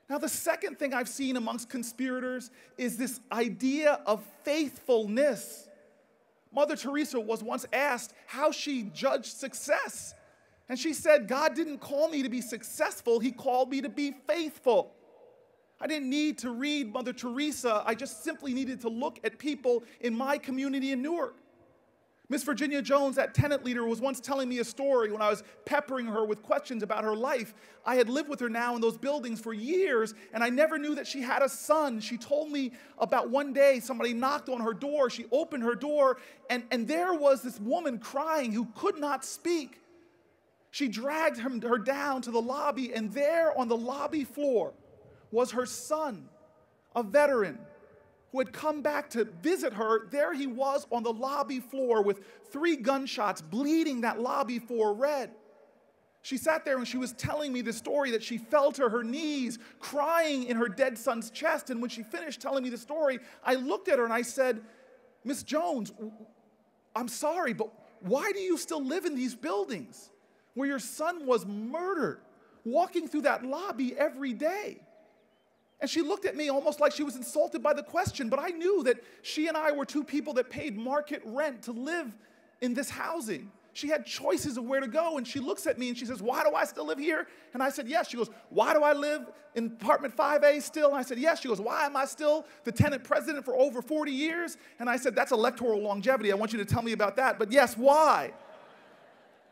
Now, the second thing I've seen amongst conspirators is this idea of faithfulness. Mother Teresa was once asked how she judged success. And she said, God didn't call me to be successful, He called me to be faithful. I didn't need to read Mother Teresa, I just simply needed to look at people in my community in Newark. Miss Virginia Jones, that tenant leader, was once telling me a story when I was peppering her with questions about her life. I had lived with her now in those buildings for years, and I never knew that she had a son. She told me about one day somebody knocked on her door. She opened her door, and there was this woman crying who could not speak. She dragged her down to the lobby, and there on the lobby floor was her son, a veteran, who had come back to visit her. There he was on the lobby floor with 3 gunshots, bleeding that lobby floor red. She sat there and she was telling me the story that she fell to her knees, crying in her dead son's chest. And when she finished telling me the story, I looked at her and I said, Miss Jones, I'm sorry, but why do you still live in these buildings where your son was murdered, walking through that lobby every day? And she looked at me almost like she was insulted by the question, but I knew that she and I were 2 people that paid market rent to live in this housing. She had choices of where to go, and she looks at me and she says, why do I still live here? And I said, yes. She goes, why do I live in apartment 5A still? And I said, yes. She goes, why am I still the tenant president for over 40 years? And I said, that's electoral longevity. I want you to tell me about that. But yes, why?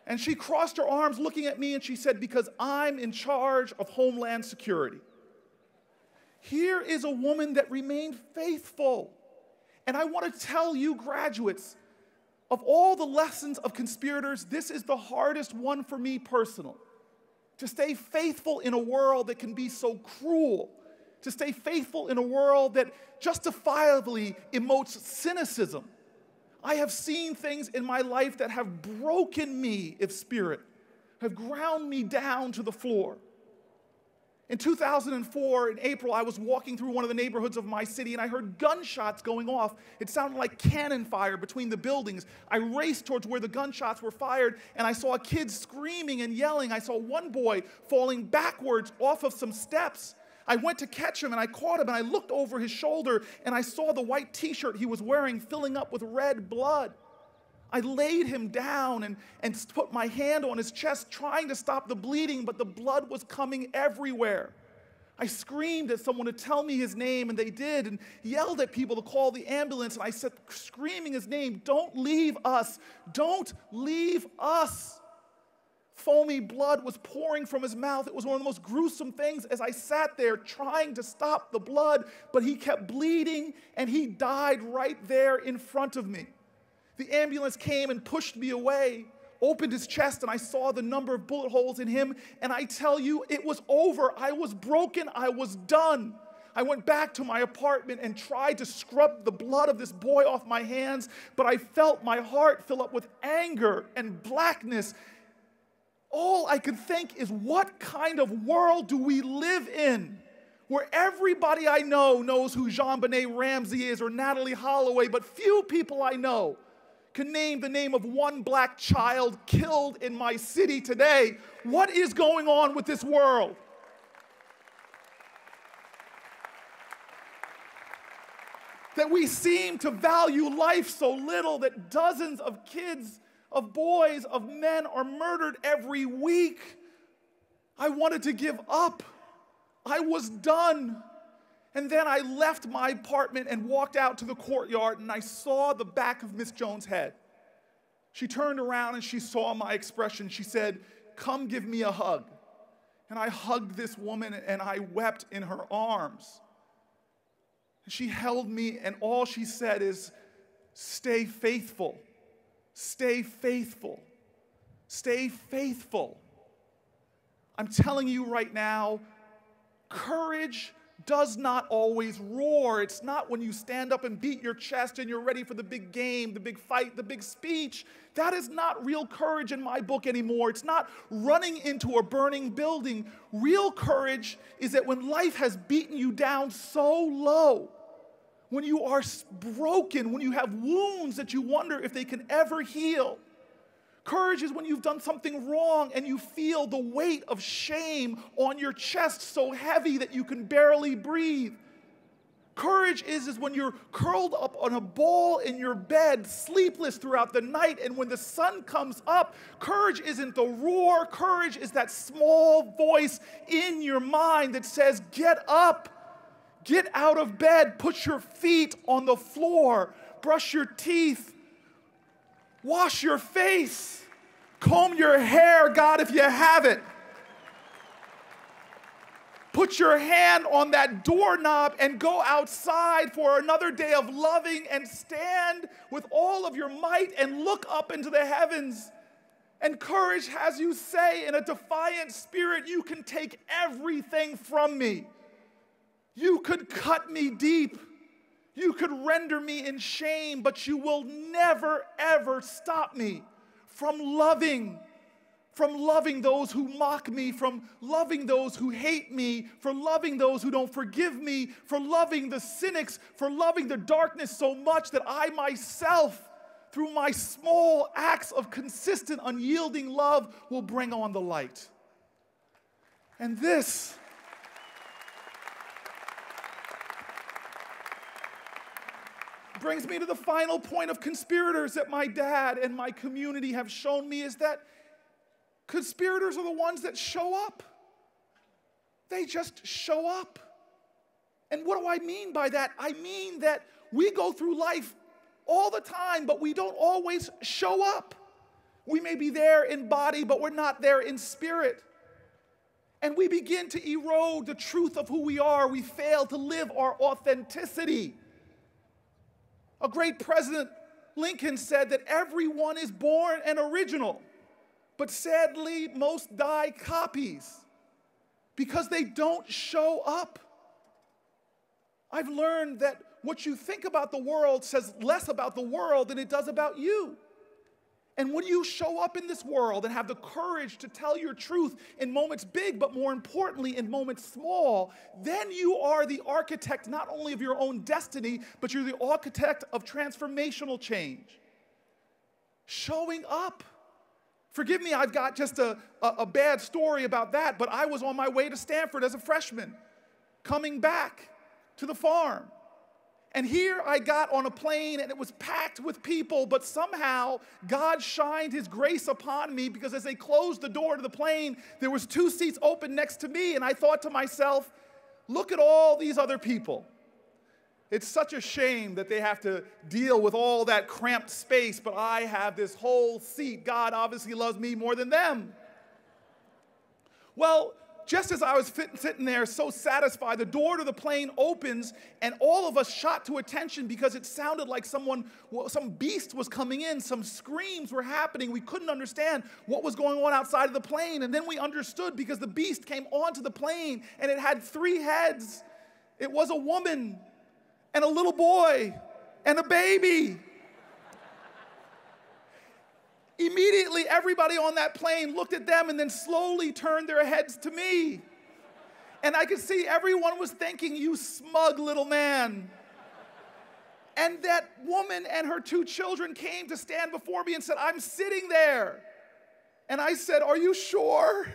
And she crossed her arms looking at me and she said, because I'm in charge of Homeland Security. Here is a woman that remained faithful. And I want to tell you, graduates, of all the lessons of conspirators, this is the hardest one for me personally. To stay faithful in a world that can be so cruel. To stay faithful in a world that justifiably emotes cynicism. I have seen things in my life that have broken me of spirit, have ground me down to the floor. In 2004, in April, I was walking through one of the neighborhoods of my city and I heard gunshots going off. It sounded like cannon fire between the buildings. I raced towards where the gunshots were fired and I saw kids screaming and yelling. I saw one boy falling backwards off of some steps. I went to catch him and I caught him and I looked over his shoulder and I saw the white t-shirt he was wearing filling up with red blood. I laid him down and put my hand on his chest trying to stop the bleeding, but the blood was coming everywhere. I screamed at someone to tell me his name, and they did, and yelled at people to call the ambulance, and I said, screaming his name, "Don't leave us, don't leave us." Foamy blood was pouring from his mouth. It was one of the most gruesome things as I sat there trying to stop the blood, but he kept bleeding, and he died right there in front of me. The ambulance came and pushed me away, opened his chest, and I saw the number of bullet holes in him. And I tell you, it was over. I was broken. I was done. I went back to my apartment and tried to scrub the blood of this boy off my hands, but I felt my heart fill up with anger and blackness. All I could think is, what kind of world do we live in? Where everybody I know knows who JonBenet Ramsey is or Natalie Holloway, but few people I know can name the name of one black child killed in my city today. What is going on with this world? That we seem to value life so little that dozens of kids, of boys, of men are murdered every week. I wanted to give up. I was done. And then I left my apartment and walked out to the courtyard and I saw the back of Miss Jones' head. She turned around and she saw my expression. She said, "Come give me a hug." And I hugged this woman and I wept in her arms. And she held me and all she said is, "Stay faithful, stay faithful, stay faithful." I'm telling you right now, courage does not always roar. It's not when you stand up and beat your chest and you're ready for the big game, the big fight, the big speech. That is not real courage in my book anymore. It's not running into a burning building. Real courage is that when life has beaten you down so low, when you are broken, when you have wounds that you wonder if they can ever heal. Courage is when you've done something wrong and you feel the weight of shame on your chest so heavy that you can barely breathe. Courage is when you're curled up on a ball in your bed, sleepless throughout the night, and when the sun comes up, courage isn't the roar. Courage is that small voice in your mind that says, "Get up, get out of bed, put your feet on the floor, brush your teeth, wash your face, comb your hair, God, if you have it. Put your hand on that doorknob and go outside for another day of loving and stand with all of your might and look up into the heavens." And courage has you say in a defiant spirit, "You can take everything from me. You could cut me deep. You could render me in shame, but you will never, ever stop me from loving those who mock me, from loving those who hate me, for loving those who don't forgive me, for loving the cynics, for loving the darkness so much that I myself, through my small acts of consistent, unyielding love, will bring on the light." And this brings me to the final point of conspirators that my dad and my community have shown me, is that conspirators are the ones that show up. They just show up. And what do I mean by that? I mean that we go through life all the time, but we don't always show up. We may be there in body, but we're not there in spirit. And we begin to erode the truth of who we are. We fail to live our authenticity. A great president, Lincoln, said that everyone is born an original, but sadly, most die copies because they don't show up. I've learned that what you think about the world says less about the world than it does about you. And when you show up in this world and have the courage to tell your truth in moments big, but more importantly, in moments small, then you are the architect not only of your own destiny, but you're the architect of transformational change. Showing up. Forgive me, I've got just a bad story about that, but I was on my way to Stanford as a freshman, coming back to the farm. And here I got on a plane and it was packed with people, but somehow God shined his grace upon me because as they closed the door to the plane, there was 2 seats open next to me, and I thought to myself, look at all these other people. It's such a shame that they have to deal with all that cramped space, but I have this whole seat. God obviously loves me more than them. Well, just as I was sitting there so satisfied, the door to the plane opens and all of us shot to attention because it sounded like some beast was coming in. Some screams were happening. We couldn't understand what was going on outside of the plane. And then we understood because the beast came onto the plane and it had 3 heads. It was a woman and a little boy and a baby. Immediately, everybody on that plane looked at them and then slowly turned their heads to me. And I could see everyone was thinking, you smug little man. And that woman and her 2 children came to stand before me and said, I'm sitting there. And I said, are you sure?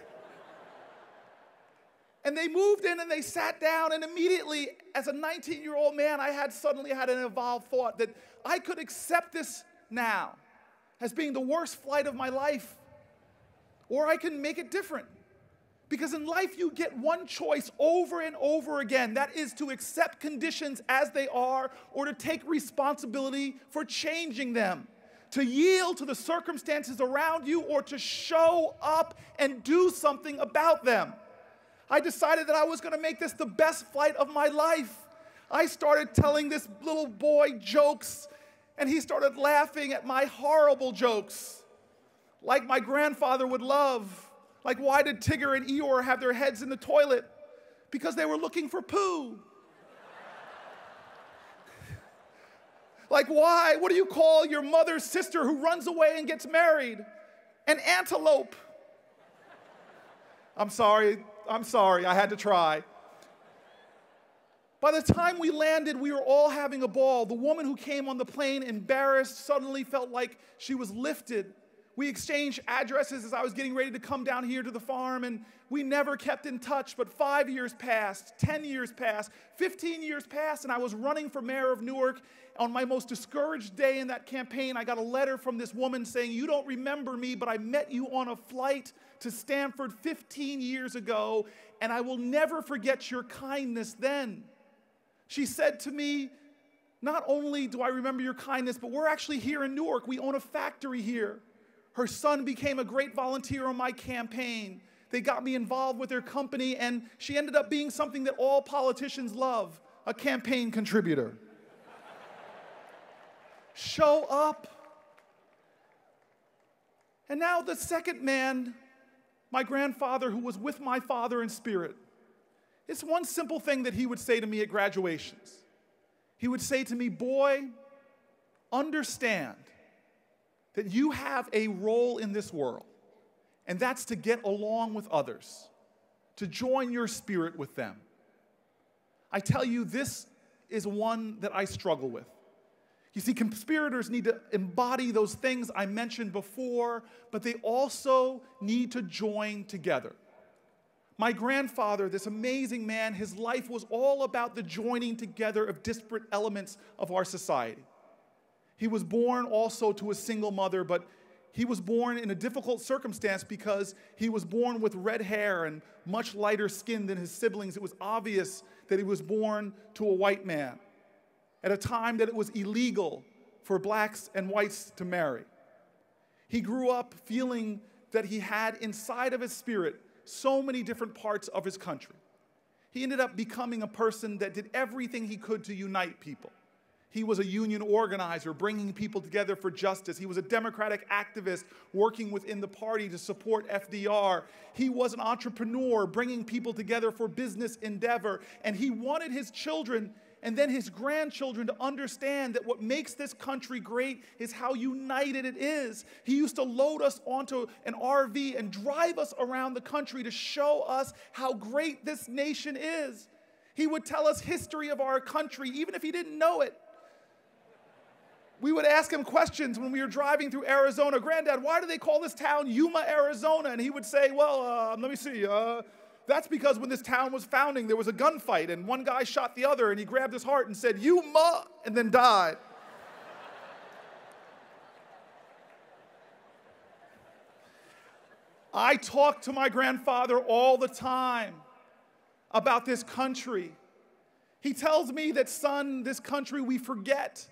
And they moved in and they sat down, and immediately, as a 19-year-old man, I suddenly had an evolved thought that I could accept this now as being the worst flight of my life, or I can make it different. Because in life, you get one choice over and over again. That is to accept conditions as they are, or to take responsibility for changing them. To yield to the circumstances around you, or to show up and do something about them. I decided that I was going to make this the best flight of my life. I started telling this little boy jokes, and he started laughing at my horrible jokes, like my grandfather would love. Like, why did Tigger and Eeyore have their heads in the toilet? Because they were looking for poo. Like, why? What do you call your mother's sister who runs away and gets married? An antelope. I'm sorry, I had to try. By the time we landed, we were all having a ball. The woman who came on the plane, embarrassed, suddenly felt like she was lifted. We exchanged addresses as I was getting ready to come down here to the farm, and we never kept in touch. But 5 years passed, 10 years passed, 15 years passed, and I was running for mayor of Newark. On my most discouraged day in that campaign, I got a letter from this woman saying, you don't remember me, but I met you on a flight to Stanford 15 years ago, and I will never forget your kindness then. She said to me, not only do I remember your kindness, but we're actually here in Newark. We own a factory here. Her son became a great volunteer on my campaign. They got me involved with their company, and she ended up being something that all politicians love, a campaign contributor. Show up. And now the second man, my grandfather, who was with my father in spirit, it's one simple thing that he would say to me at graduations. He would say to me, boy, understand that you have a role in this world, and that's to get along with others, to join your spirit with them. I tell you, this is one that I struggle with. You see, conspirators need to embody those things I mentioned before, but they also need to join together. My grandfather, this amazing man, his life was all about the joining together of disparate elements of our society. He was born also to a single mother, but he was born in a difficult circumstance because he was born with red hair and much lighter skin than his siblings. It was obvious that he was born to a white man at a time that it was illegal for blacks and whites to marry. He grew up feeling that he had inside of his spirit so many different parts of his country. He ended up becoming a person that did everything he could to unite people. He was a union organizer, bringing people together for justice. He was a Democratic activist working within the party to support FDR. He was an entrepreneur, bringing people together for business endeavor. And he wanted his children and then his grandchildren to understand that what makes this country great is how united it is. He used to load us onto an RV and drive us around the country to show us how great this nation is. He would tell us history of our country, even if he didn't know it. We would ask him questions when we were driving through Arizona. Granddad, why do they call this town Yuma, Arizona? And he would say, well, let me see. That's because when this town was founding, there was a gunfight, and one guy shot the other, and he grabbed his heart and said, Yuma, and then died. I talk to my grandfather all the time about this country. He tells me that, son, this country we forget.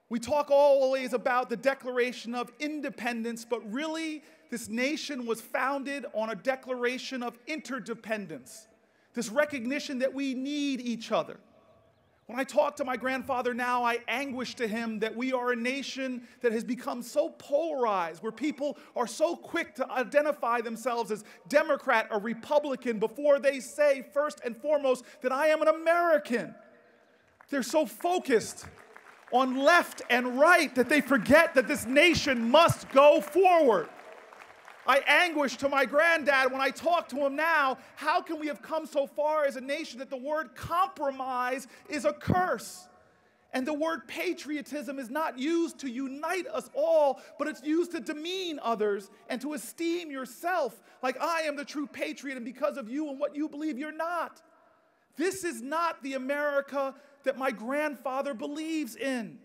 We talk always about the Declaration of Independence, but really, this nation was founded on a declaration of interdependence, this recognition that we need each other. When I talk to my grandfather now, I anguish to him that we are a nation that has become so polarized, where people are so quick to identify themselves as Democrat or Republican before they say, first and foremost, that I am an American. They're so focused on left and right that they forget that this nation must go forward. I anguish to my granddad when I talk to him now, how can we have come so far as a nation that the word compromise is a curse? And the word patriotism is not used to unite us all, but it's used to demean others and to esteem yourself like I am the true patriot, and because of you and what you believe, you're not. This is not the America that my grandfather believes in.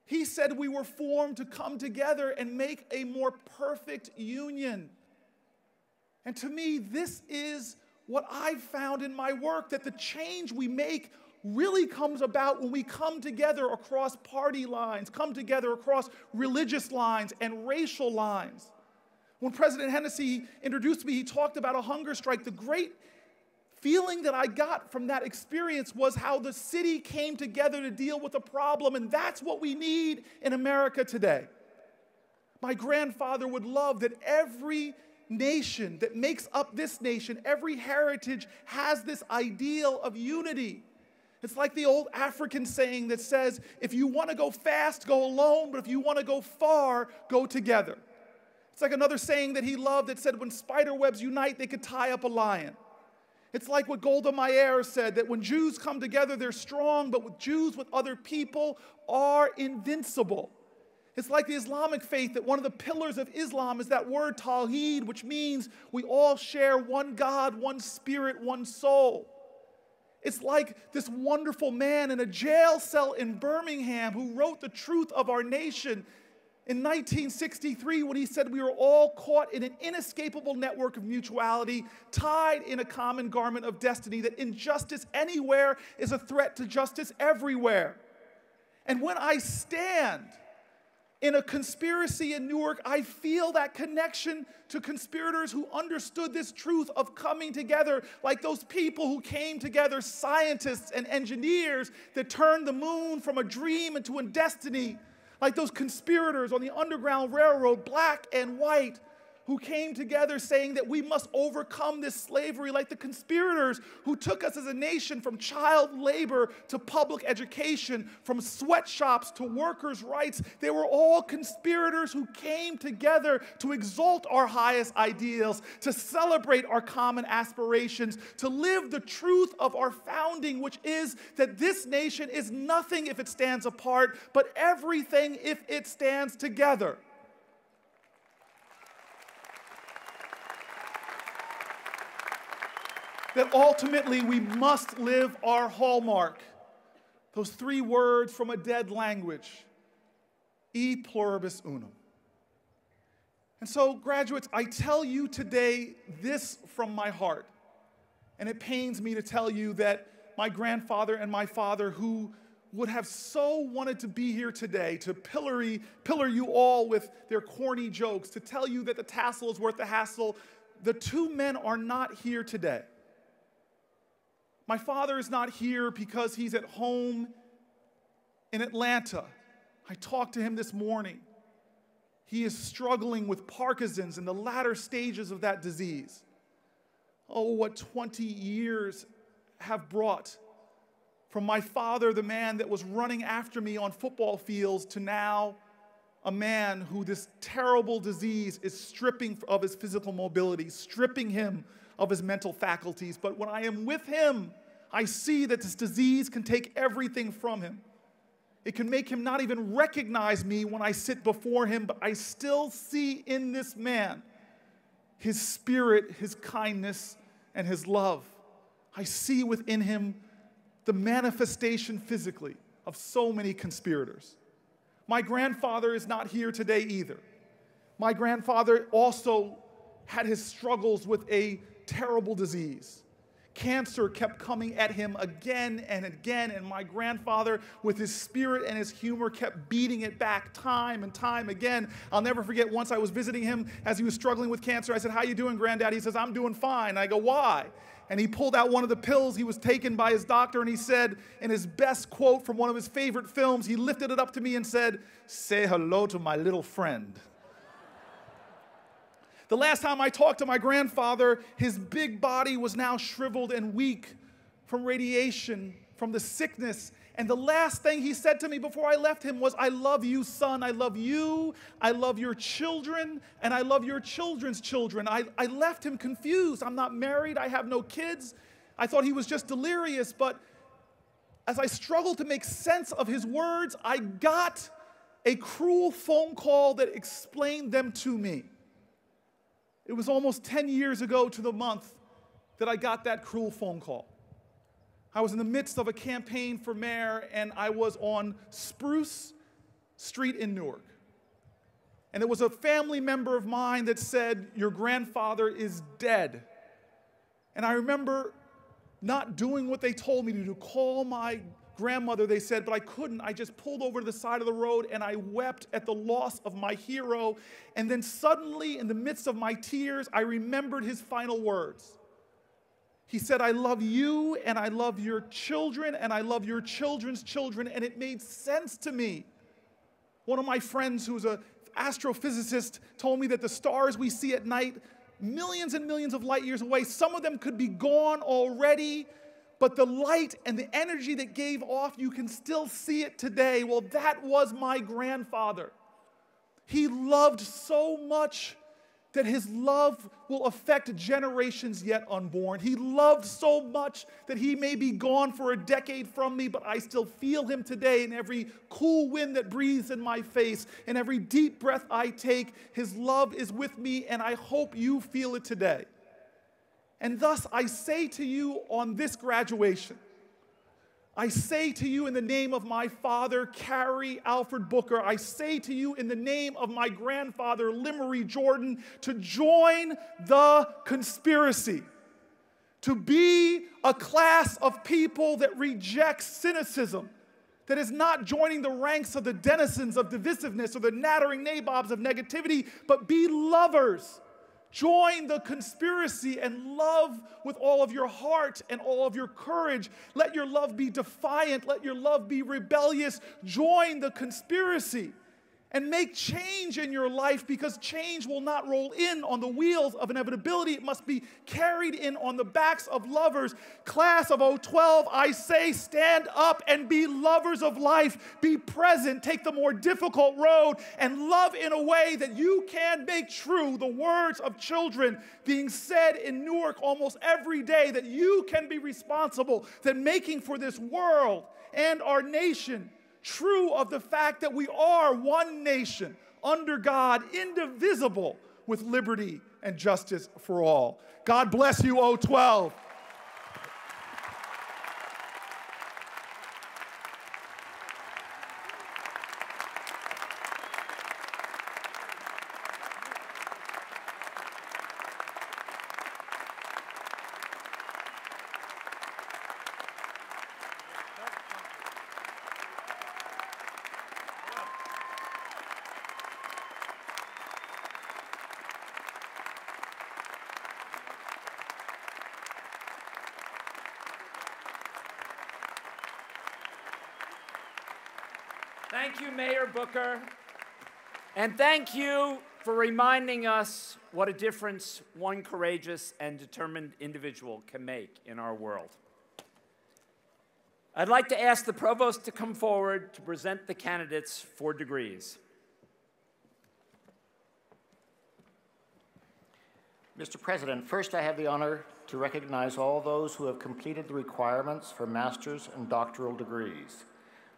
He said we were formed to come together and make a more perfect union. And to me, this is what I've found in my work, that the change we make really comes about when we come together across party lines, come together across religious lines and racial lines. When President Hennessy introduced me, he talked about a hunger strike. The great feeling that I got from that experience was how the city came together to deal with a problem, and that's what we need in America today. My grandfather would love that every nation that makes up this nation, every heritage has this ideal of unity. It's like the old African saying that says, if you want to go fast, go alone, but if you want to go far, go together. It's like another saying that he loved that said, when spider webs unite, they could tie up a lion. It's like what Golda Meir said, that when Jews come together, they're strong, but with Jews with other people are invincible. It's like the Islamic faith, that one of the pillars of Islam is that word tawheed, which means we all share one God, one spirit, one soul. It's like this wonderful man in a jail cell in Birmingham who wrote the truth of our nation in 1963, when he said we were all caught in an inescapable network of mutuality, tied in a common garment of destiny, that injustice anywhere is a threat to justice everywhere. And when I stand in a conspiracy in Newark, I feel that connection to conspirators who understood this truth of coming together, like those people who came together, scientists and engineers that turned the moon from a dream into a destiny. Like those conspirators on the Underground Railroad, black and white, who came together saying that we must overcome this slavery, like the conspirators who took us as a nation from child labor to public education, from sweatshops to workers' rights. They were all conspirators who came together to exalt our highest ideals, to celebrate our common aspirations, to live the truth of our founding, which is that this nation is nothing if it stands apart, but everything if it stands together. That ultimately we must live our hallmark, those three words from a dead language, e pluribus unum. And so, graduates, I tell you today this from my heart, and it pains me to tell you that my grandfather and my father, who would have so wanted to be here today to pillar you all with their corny jokes, to tell you that the tassel is worth the hassle, the two men are not here today. My father is not here because he's at home in Atlanta. I talked to him this morning. He is struggling with Parkinson's in the latter stages of that disease. Oh, what 20 years have brought from my father, the man that was running after me on football fields, to now a man who this terrible disease is stripping of his physical mobility, stripping him of his mental faculties. But when I am with him, I see that this disease can take everything from him. It can make him not even recognize me when I sit before him, but I still see in this man his spirit, his kindness, and his love. I see within him the manifestation physically of so many conspirators. My grandfather is not here today either. My grandfather also had his struggles with a terrible disease. Cancer kept coming at him again and again, and my grandfather, with his spirit and his humor, kept beating it back time and time again. I'll never forget once I was visiting him as he was struggling with cancer. I said, "How you doing, Granddad?" He says, "I'm doing fine." I go, "Why?" And he pulled out one of the pills he was taken by his doctor, and he said, in his best quote from one of his favorite films, he lifted it up to me and said, "Say hello to my little friend." The last time I talked to my grandfather, his big body was now shriveled and weak from radiation, from the sickness. And the last thing he said to me before I left him was, "I love you, son. I love you. I love your children, and I love your children's children." I left him confused. I'm not married. I have no kids. I thought he was just delirious. But as I struggled to make sense of his words, I got a cruel phone call that explained them to me. It was almost 10 years ago to the month that I got that cruel phone call. I was in the midst of a campaign for mayor, and I was on Spruce Street in Newark. And there was a family member of mine that said, "Your grandfather is dead." And I remember not doing what they told me to do, call my grandmother, they said, but I couldn't. I just pulled over to the side of the road and I wept at the loss of my hero. And then suddenly, in the midst of my tears, I remembered his final words. He said, "I love you, and I love your children, and I love your children's children," and it made sense to me. One of my friends who's an astrophysicist told me that the stars we see at night, millions and millions of light years away, some of them could be gone already, but the light and the energy that gave off, you can still see it today. Well, that was my grandfather. He loved so much that his love will affect generations yet unborn. He loved so much that he may be gone for a decade from me, but I still feel him today in every cool wind that breathes in my face, in every deep breath I take. His love is with me, and I hope you feel it today. And thus, I say to you on this graduation, I say to you in the name of my father, Cory Alfred Booker, I say to you in the name of my grandfather, Limery Jordan, to join the conspiracy, to be a class of people that rejects cynicism, that is not joining the ranks of the denizens of divisiveness or the nattering nabobs of negativity, but be lovers. Join the conspiracy and love with all of your heart and all of your courage. Let your love be defiant. Let your love be rebellious. Join the conspiracy and make change in your life, because change will not roll in on the wheels of inevitability. It must be carried in on the backs of lovers. Class of 012, I say, stand up and be lovers of life. Be present. Take the more difficult road and love in a way that you can make true the words of children being said in Newark almost every day, that you can be responsible, that making for this world and our nation true of the fact that we are one nation under God, indivisible, with liberty and justice for all. God bless you, 012. Thank you, Mayor Booker. And thank you for reminding us what a difference one courageous and determined individual can make in our world. I'd like to ask the provost to come forward to present the candidates for degrees. Mr. President, first I have the honor to recognize all those who have completed the requirements for master's and doctoral degrees.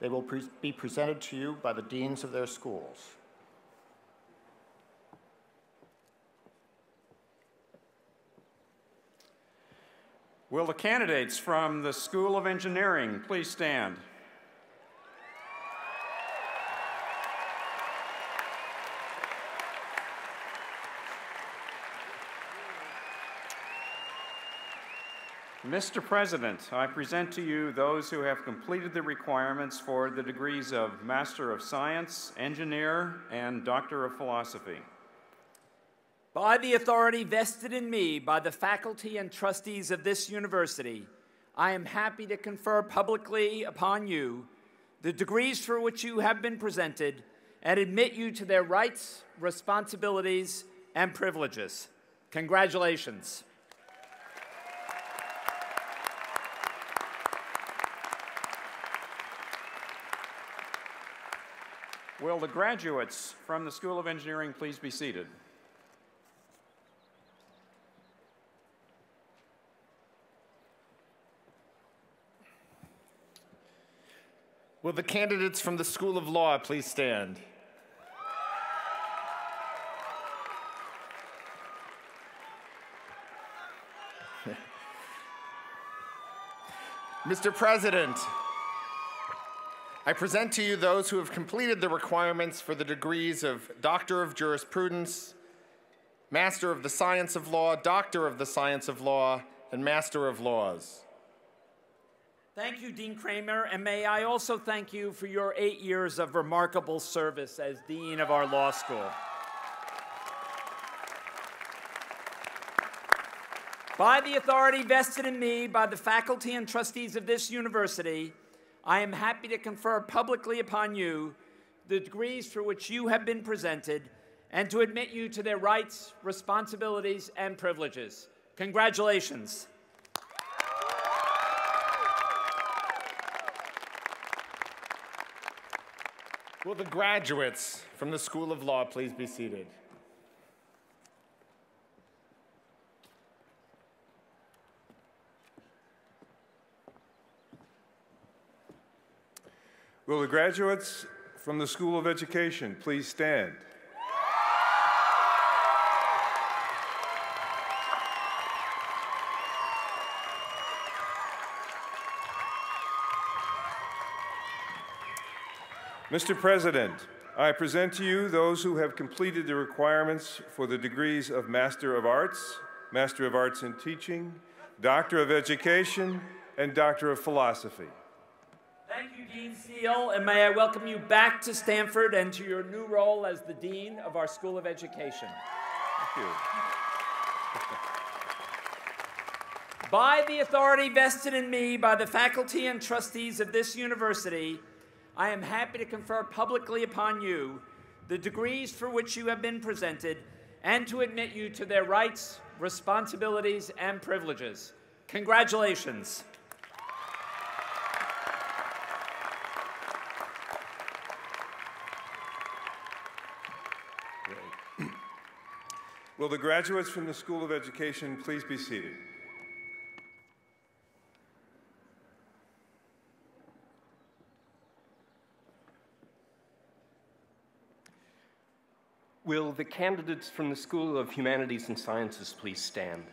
They will be presented to you by the deans of their schools. Will the candidates from the School of Engineering please stand? Mr. President, I present to you those who have completed the requirements for the degrees of Master of Science, Engineer, and Doctor of Philosophy. By the authority vested in me by the faculty and trustees of this university, I am happy to confer publicly upon you the degrees for which you have been presented and admit you to their rights, responsibilities, and privileges. Congratulations. Will the graduates from the School of Engineering please be seated? Will the candidates from the School of Law please stand? Mr. President, I present to you those who have completed the requirements for the degrees of Doctor of Jurisprudence, Master of the Science of Law, Doctor of the Science of Law, and Master of Laws. Thank you, Dean Kramer, and may I also thank you for your 8 years of remarkable service as Dean of our law school. By the authority vested in me by the faculty and trustees of this university, I am happy to confer publicly upon you the degrees for which you have been presented and to admit you to their rights, responsibilities, and privileges. Congratulations. Will the graduates from the School of Law please be seated? Will the graduates from the School of Education please stand? Mr. President, I present to you those who have completed the requirements for the degrees of Master of Arts, Master of Arts in Teaching, Doctor of Education, and Doctor of Philosophy. Thank you, Dean Steele, and may I welcome you back to Stanford and to your new role as the Dean of our School of Education. Thank you. By the authority vested in me by the faculty and trustees of this university, I am happy to confer publicly upon you the degrees for which you have been presented and to admit you to their rights, responsibilities, and privileges. Congratulations. Will the graduates from the School of Education please be seated? Will the candidates from the School of Humanities and Sciences please stand?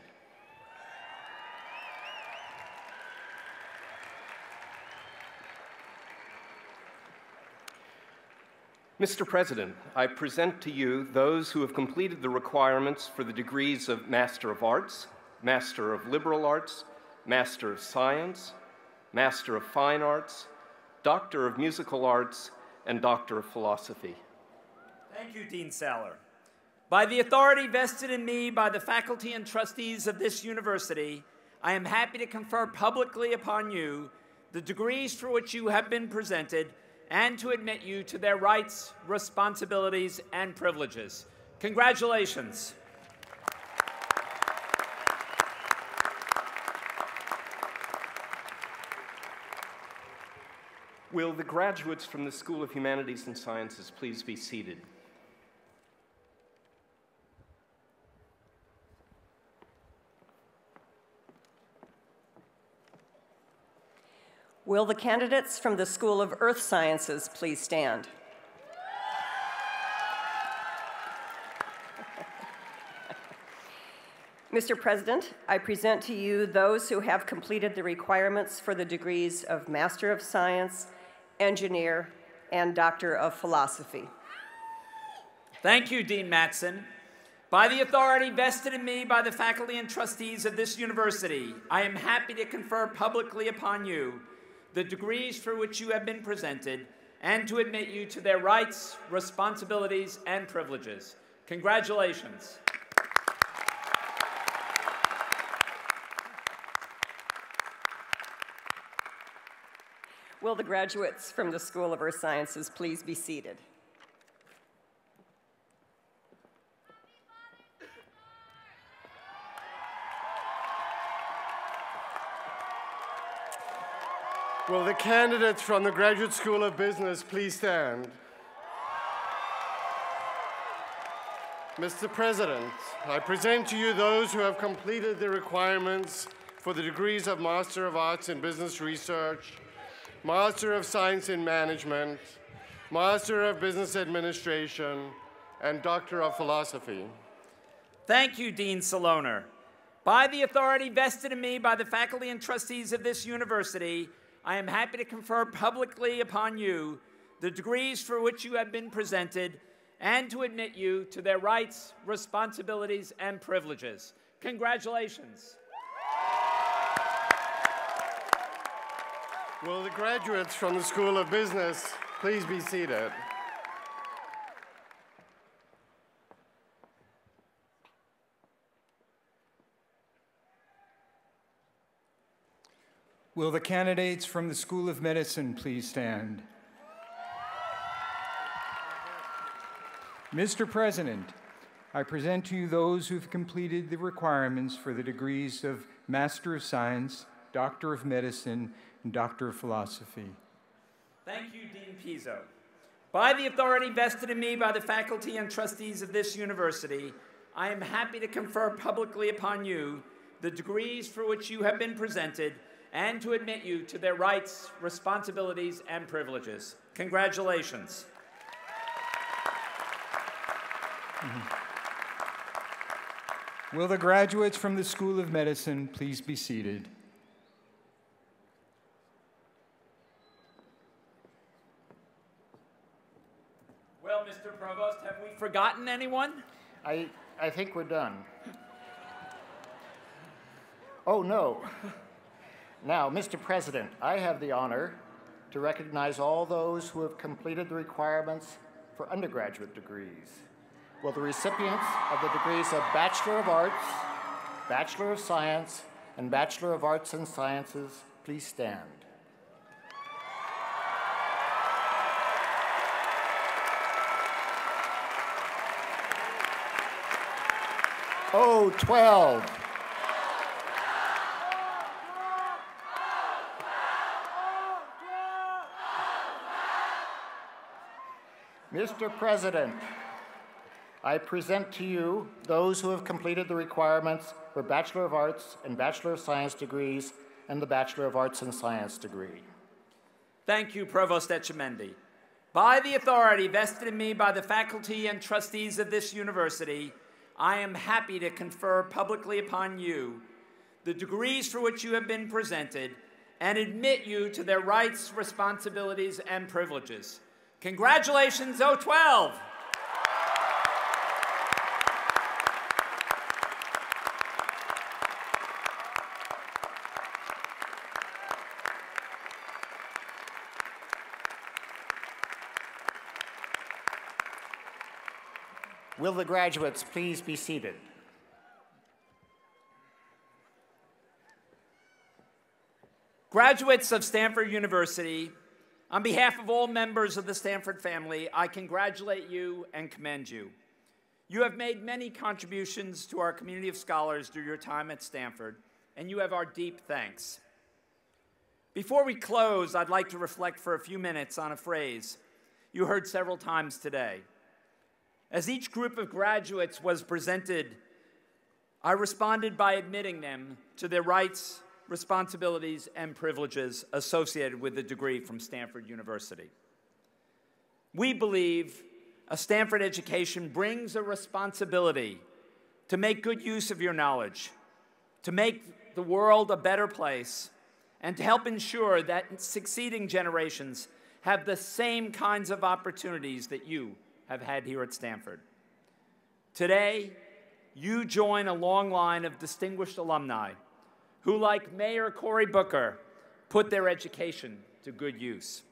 Mr. President, I present to you those who have completed the requirements for the degrees of Master of Arts, Master of Liberal Arts, Master of Science, Master of Fine Arts, Doctor of Musical Arts, and Doctor of Philosophy. Thank you, Dean Saller. By the authority vested in me by the faculty and trustees of this university, I am happy to confer publicly upon you the degrees for which you have been presented and to admit you to their rights, responsibilities, and privileges. Congratulations. Will the graduates from the School of Humanities and Sciences please be seated? Will the candidates from the School of Earth Sciences please stand? Mr. President, I present to you those who have completed the requirements for the degrees of Master of Science, Engineer, and Doctor of Philosophy. Thank you, Dean Mattson. By the authority vested in me by the faculty and trustees of this university, I am happy to confer publicly upon you the degrees for which you have been presented and to admit you to their rights, responsibilities, and privileges. Congratulations. Will the graduates from the School of Earth Sciences please be seated? Will the candidates from the Graduate School of Business please stand? Mr. President, I present to you those who have completed the requirements for the degrees of Master of Arts in Business Research, Master of Science in Management, Master of Business Administration, and Doctor of Philosophy. Thank you, Dean Saloner. By the authority vested in me by the faculty and trustees of this university, I am happy to confer publicly upon you the degrees for which you have been presented and to admit you to their rights, responsibilities, and privileges. Congratulations. Will the graduates from the School of Business please be seated? Will the candidates from the School of Medicine please stand? Mr. President, I present to you those who've completed the requirements for the degrees of Master of Science, Doctor of Medicine, and Doctor of Philosophy. Thank you, Dean Pizzo. By the authority vested in me by the faculty and trustees of this university, I am happy to confer publicly upon you the degrees for which you have been presented and to admit you to their rights, responsibilities, and privileges. Congratulations. Will the graduates from the School of Medicine please be seated? Well, Mr. Provost, have we forgotten anyone? I think we're done. Oh, no. Now, Mr. President, I have the honor to recognize all those who have completed the requirements for undergraduate degrees. Will the recipients of the degrees of Bachelor of Arts, Bachelor of Science, and Bachelor of Arts and Sciences please stand? Oh, 12. Mr. President, I present to you those who have completed the requirements for Bachelor of Arts and Bachelor of Science degrees and the Bachelor of Arts and Science degree. Thank you, Provost Etchemendy. By the authority vested in me by the faculty and trustees of this university, I am happy to confer publicly upon you the degrees for which you have been presented and admit you to their rights, responsibilities, and privileges. Congratulations, 012! Will the graduates please be seated? Graduates of Stanford University, On behalf of all members of the Stanford family, I congratulate you and commend you. You have made many contributions to our community of scholars through your time at Stanford, and you have our deep thanks. Before we close, I'd like to reflect for a few minutes on a phrase you heard several times today. As each group of graduates was presented, I responded by admitting them to their rights, responsibilities, and privileges associated with the degree from Stanford University. We believe a Stanford education brings a responsibility to make good use of your knowledge, to make the world a better place, and to help ensure that succeeding generations have the same kinds of opportunities that you have had here at Stanford. Today, you join a long line of distinguished alumni who, like Mayor Cory Booker, put their education to good use.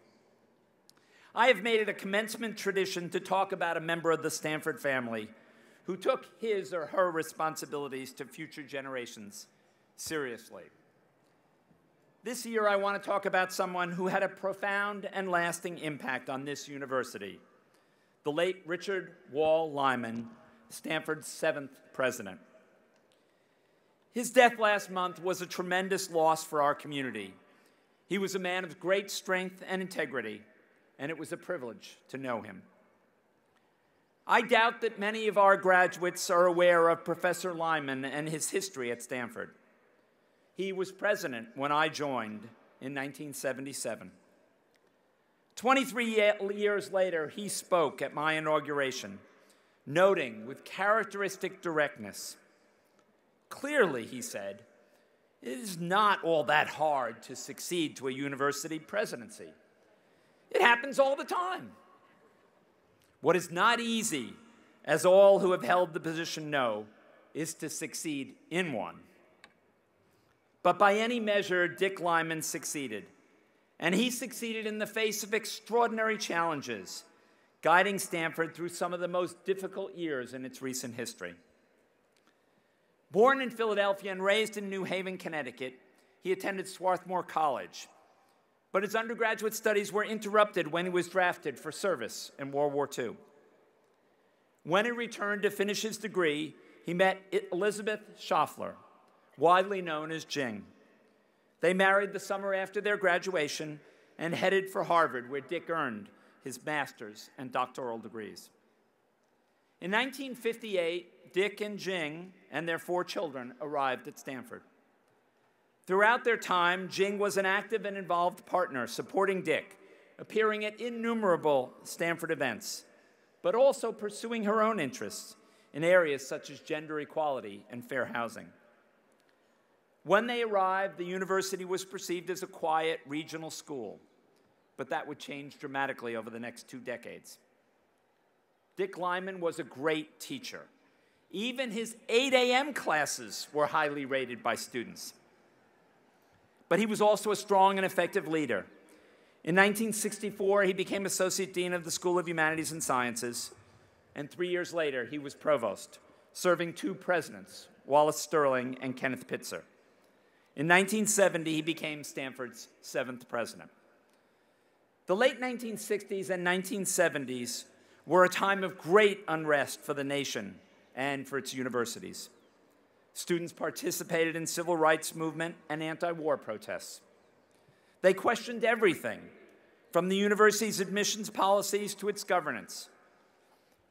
I have made it a commencement tradition to talk about a member of the Stanford family who took his or her responsibilities to future generations seriously. This year, I want to talk about someone who had a profound and lasting impact on this university, the late Richard Wall Lyman, Stanford's 7th president. His death last month was a tremendous loss for our community. He was a man of great strength and integrity, and it was a privilege to know him. I doubt that many of our graduates are aware of Professor Lyman and his history at Stanford. He was president when I joined in 1977. 23 years later, he spoke at my inauguration, noting with characteristic directness, "Clearly," he said, "it is not all that hard to succeed to a university presidency. It happens all the time. What is not easy, as all who have held the position know, is to succeed in one." But by any measure, Dick Lyman succeeded. And he succeeded in the face of extraordinary challenges, guiding Stanford through some of the most difficult years in its recent history. Born in Philadelphia and raised in New Haven, Connecticut, he attended Swarthmore College. But his undergraduate studies were interrupted when he was drafted for service in World War II. When he returned to finish his degree, he met Elizabeth Schaffler, widely known as Jing. They married the summer after their graduation and headed for Harvard, where Dick earned his master's and doctoral degrees. In 1958, Dick and Jing and their 4 children arrived at Stanford. Throughout their time, Jing was an active and involved partner, supporting Dick, appearing at innumerable Stanford events, but also pursuing her own interests in areas such as gender equality and fair housing. When they arrived, the university was perceived as a quiet regional school, but that would change dramatically over the next 2 decades. Dick Lyman was a great teacher. Even his 8 a.m. classes were highly rated by students. But he was also a strong and effective leader. In 1964, he became Associate Dean of the School of Humanities and Sciences, and 3 years later, he was provost, serving 2 presidents, Wallace Stirling and Kenneth Pitzer. In 1970, he became Stanford's 7th president. The late 1960s and 1970s were a time of great unrest for the nation and for its universities. Students participated in civil rights movement and anti-war protests. They questioned everything, from the university's admissions policies to its governance.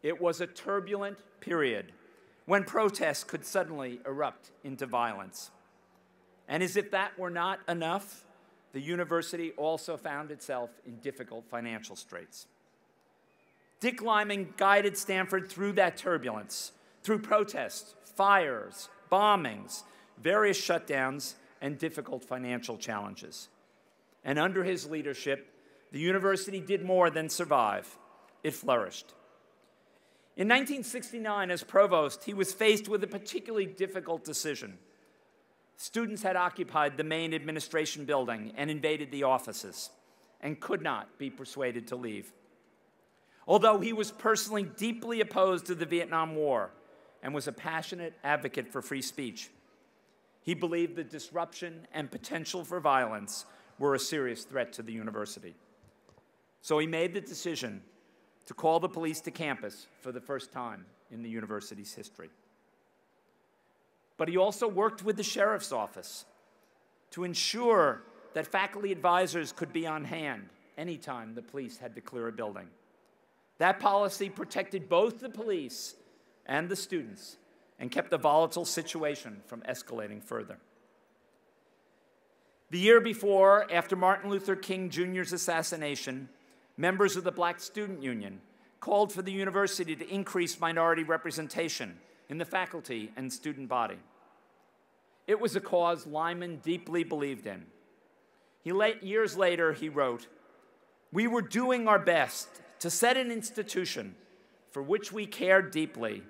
It was a turbulent period when protests could suddenly erupt into violence. And as if that were not enough, the university also found itself in difficult financial straits. Dick Lyman guided Stanford through that turbulence, through protests, fires, bombings, various shutdowns, and difficult financial challenges. And under his leadership, the university did more than survive. It flourished. In 1969, as provost, he was faced with a particularly difficult decision. Students had occupied the main administration building and invaded the offices and could not be persuaded to leave. Although he was personally deeply opposed to the Vietnam War and was a passionate advocate for free speech, he believed the disruption and potential for violence were a serious threat to the university. So he made the decision to call the police to campus for the first time in the university's history. But he also worked with the sheriff's office to ensure that faculty advisors could be on hand anytime the police had to clear a building. That policy protected both the police and the students and kept the volatile situation from escalating further. The year before, after Martin Luther King Jr.'s assassination, members of the Black Student Union called for the university to increase minority representation in the faculty and student body. It was a cause Lyman deeply believed in. Years later, he wrote, "We were doing our best to set an institution for which we cared deeply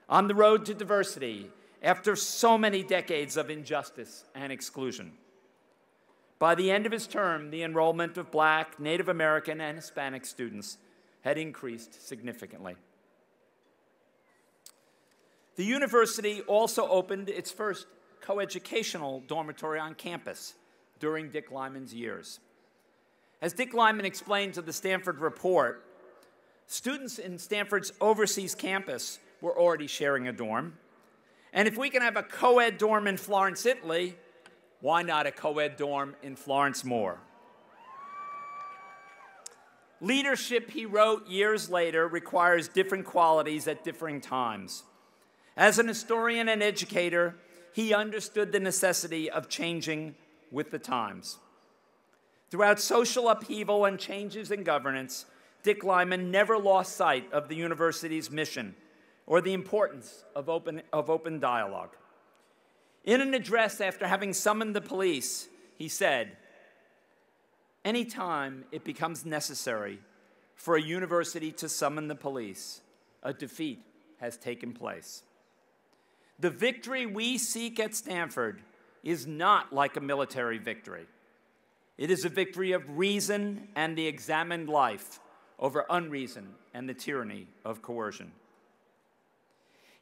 on the road to diversity after so many decades of injustice and exclusion." By the end of his term, the enrollment of Black, Native American, and Hispanic students had increased significantly. The university also opened its first coeducational dormitory on campus during Dick Lyman's years. As Dick Lyman explained to the Stanford Report, students in Stanford's overseas campus were already sharing a dorm. And if we can have a co-ed dorm in Florence, Italy, why not a co-ed dorm in Florence more? Leadership, he wrote years later, requires different qualities at differing times. As an historian and educator, he understood the necessity of changing with the times. Throughout social upheaval and changes in governance, Dick Lyman never lost sight of the university's mission or the importance of open dialogue. In an address after having summoned the police, he said, "Anytime it becomes necessary for a university to summon the police, a defeat has taken place. The victory we seek at Stanford is not like a military victory. It is a victory of reason and the examined life over unreason and the tyranny of coercion."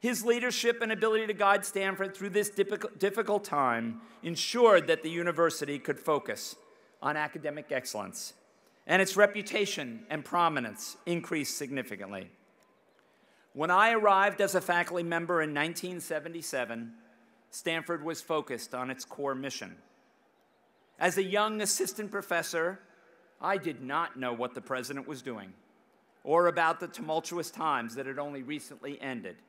His leadership and ability to guide Stanford through this difficult time ensured that the university could focus on academic excellence, and its reputation and prominence increased significantly. When I arrived as a faculty member in 1977, Stanford was focused on its core mission. As a young assistant professor, I did not know what the president was doing or about the tumultuous times that had only recently ended.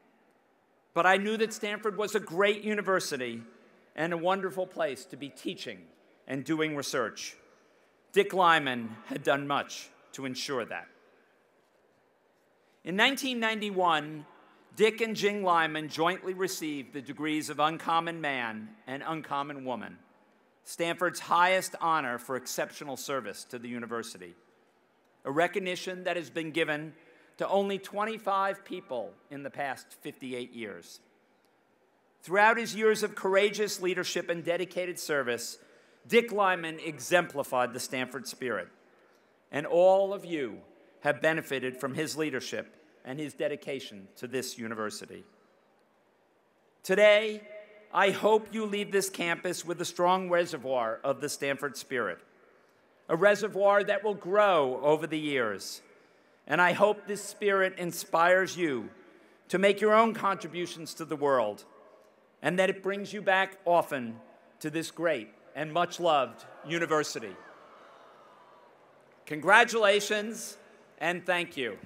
But I knew that Stanford was a great university and a wonderful place to be teaching and doing research. Dick Lyman had done much to ensure that. In 1991, Dick and Jing Lyman jointly received the degrees of Uncommon Man and Uncommon Woman, Stanford's highest honor for exceptional service to the university, a recognition that has been given to only 25 people in the past 58 years. Throughout his years of courageous leadership and dedicated service, Dick Lyman exemplified the Stanford spirit, and all of you have benefited from his leadership and his dedication to this university. Today, I hope you leave this campus with a strong reservoir of the Stanford spirit, a reservoir that will grow over the years. And I hope this spirit inspires you to make your own contributions to the world, and that it brings you back often to this great and much-loved university. Congratulations, and thank you.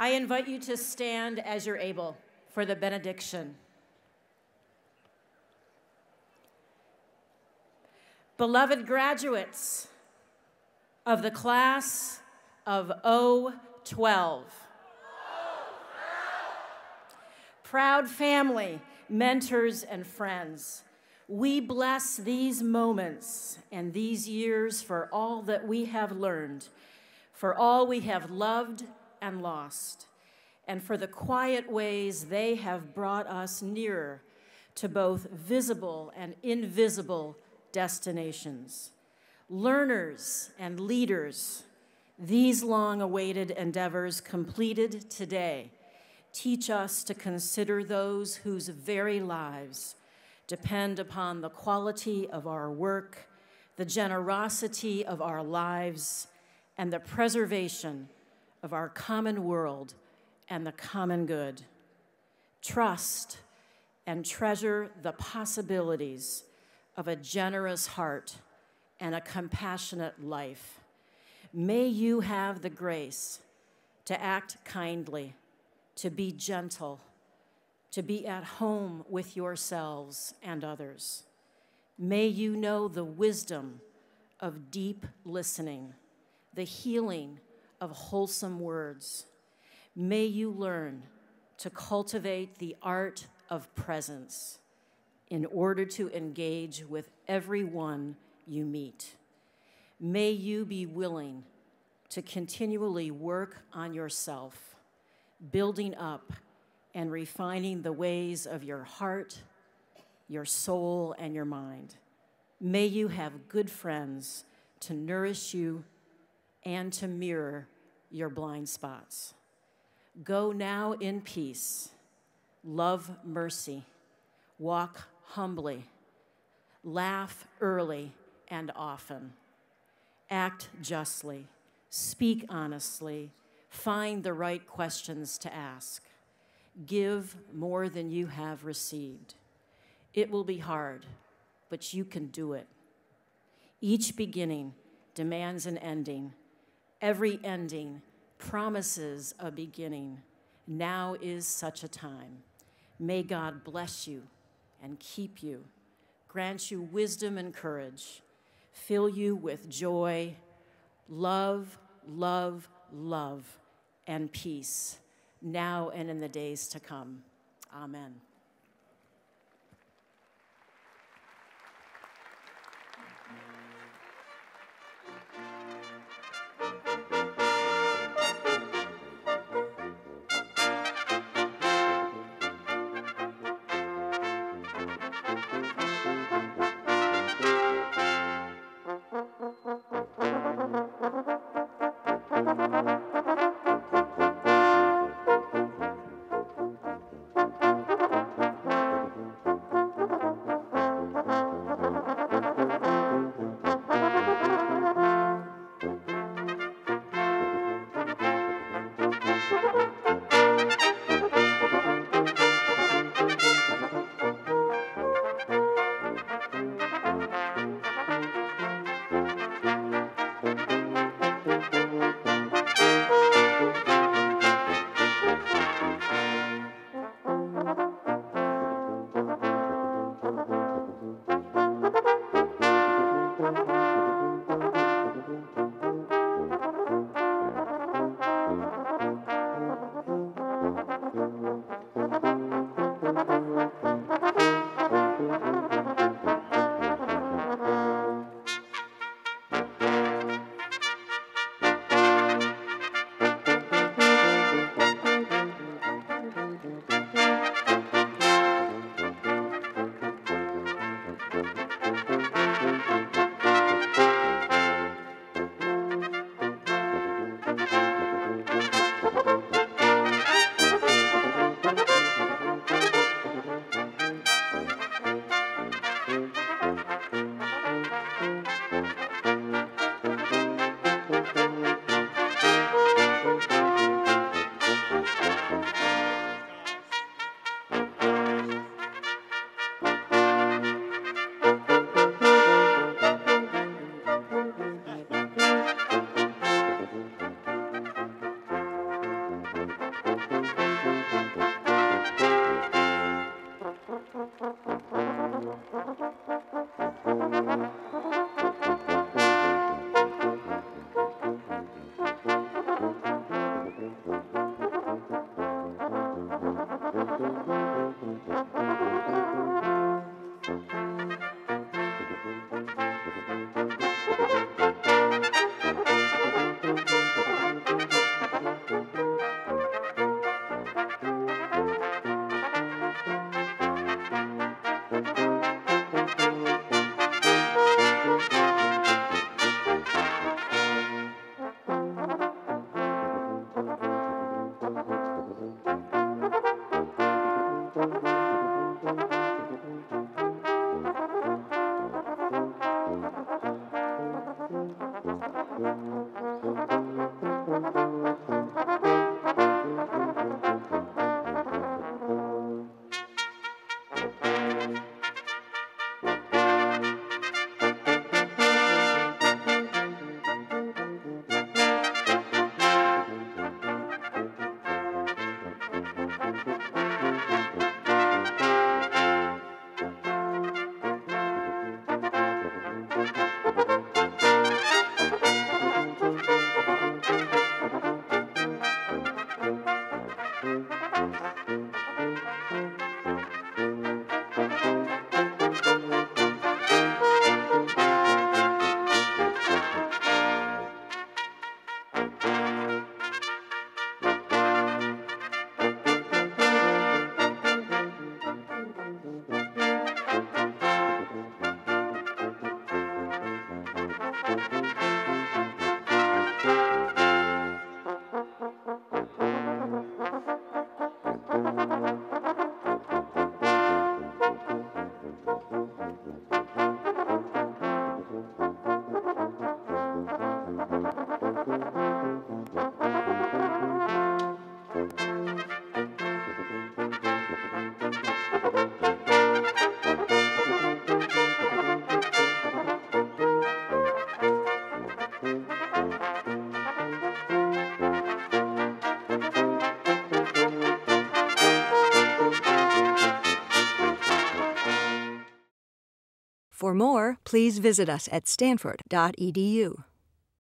I invite you to stand as you're able for the benediction. Beloved graduates of the class of 012, proud family, mentors, and friends, we bless these moments and these years for all that we have learned, for all we have loved and lost, and for the quiet ways they have brought us nearer to both visible and invisible destinations. Learners and leaders, these long-awaited endeavors completed today teach us to consider those whose very lives depend upon the quality of our work, the generosity of our lives, and the preservation of our common world and the common good. Trust and treasure the possibilities of a generous heart and a compassionate life. May you have the grace to act kindly, to be gentle, to be at home with yourselves and others. May you know the wisdom of deep listening, the healing of wholesome words. May you learn to cultivate the art of presence in order to engage with everyone you meet. May you be willing to continually work on yourself, building up and refining the ways of your heart, your soul, and your mind. May you have good friends to nourish you and to mirror your blind spots. Go now in peace, love mercy, walk humbly, laugh early and often, act justly, speak honestly, find the right questions to ask. Give more than you have received. It will be hard, but you can do it. Each beginning demands an ending. Every ending promises a beginning. Now is such a time. May God bless you and keep you, grant you wisdom and courage, fill you with joy, love, love, love, and peace, now and in the days to come. Amen. For more, please visit us at stanford.edu.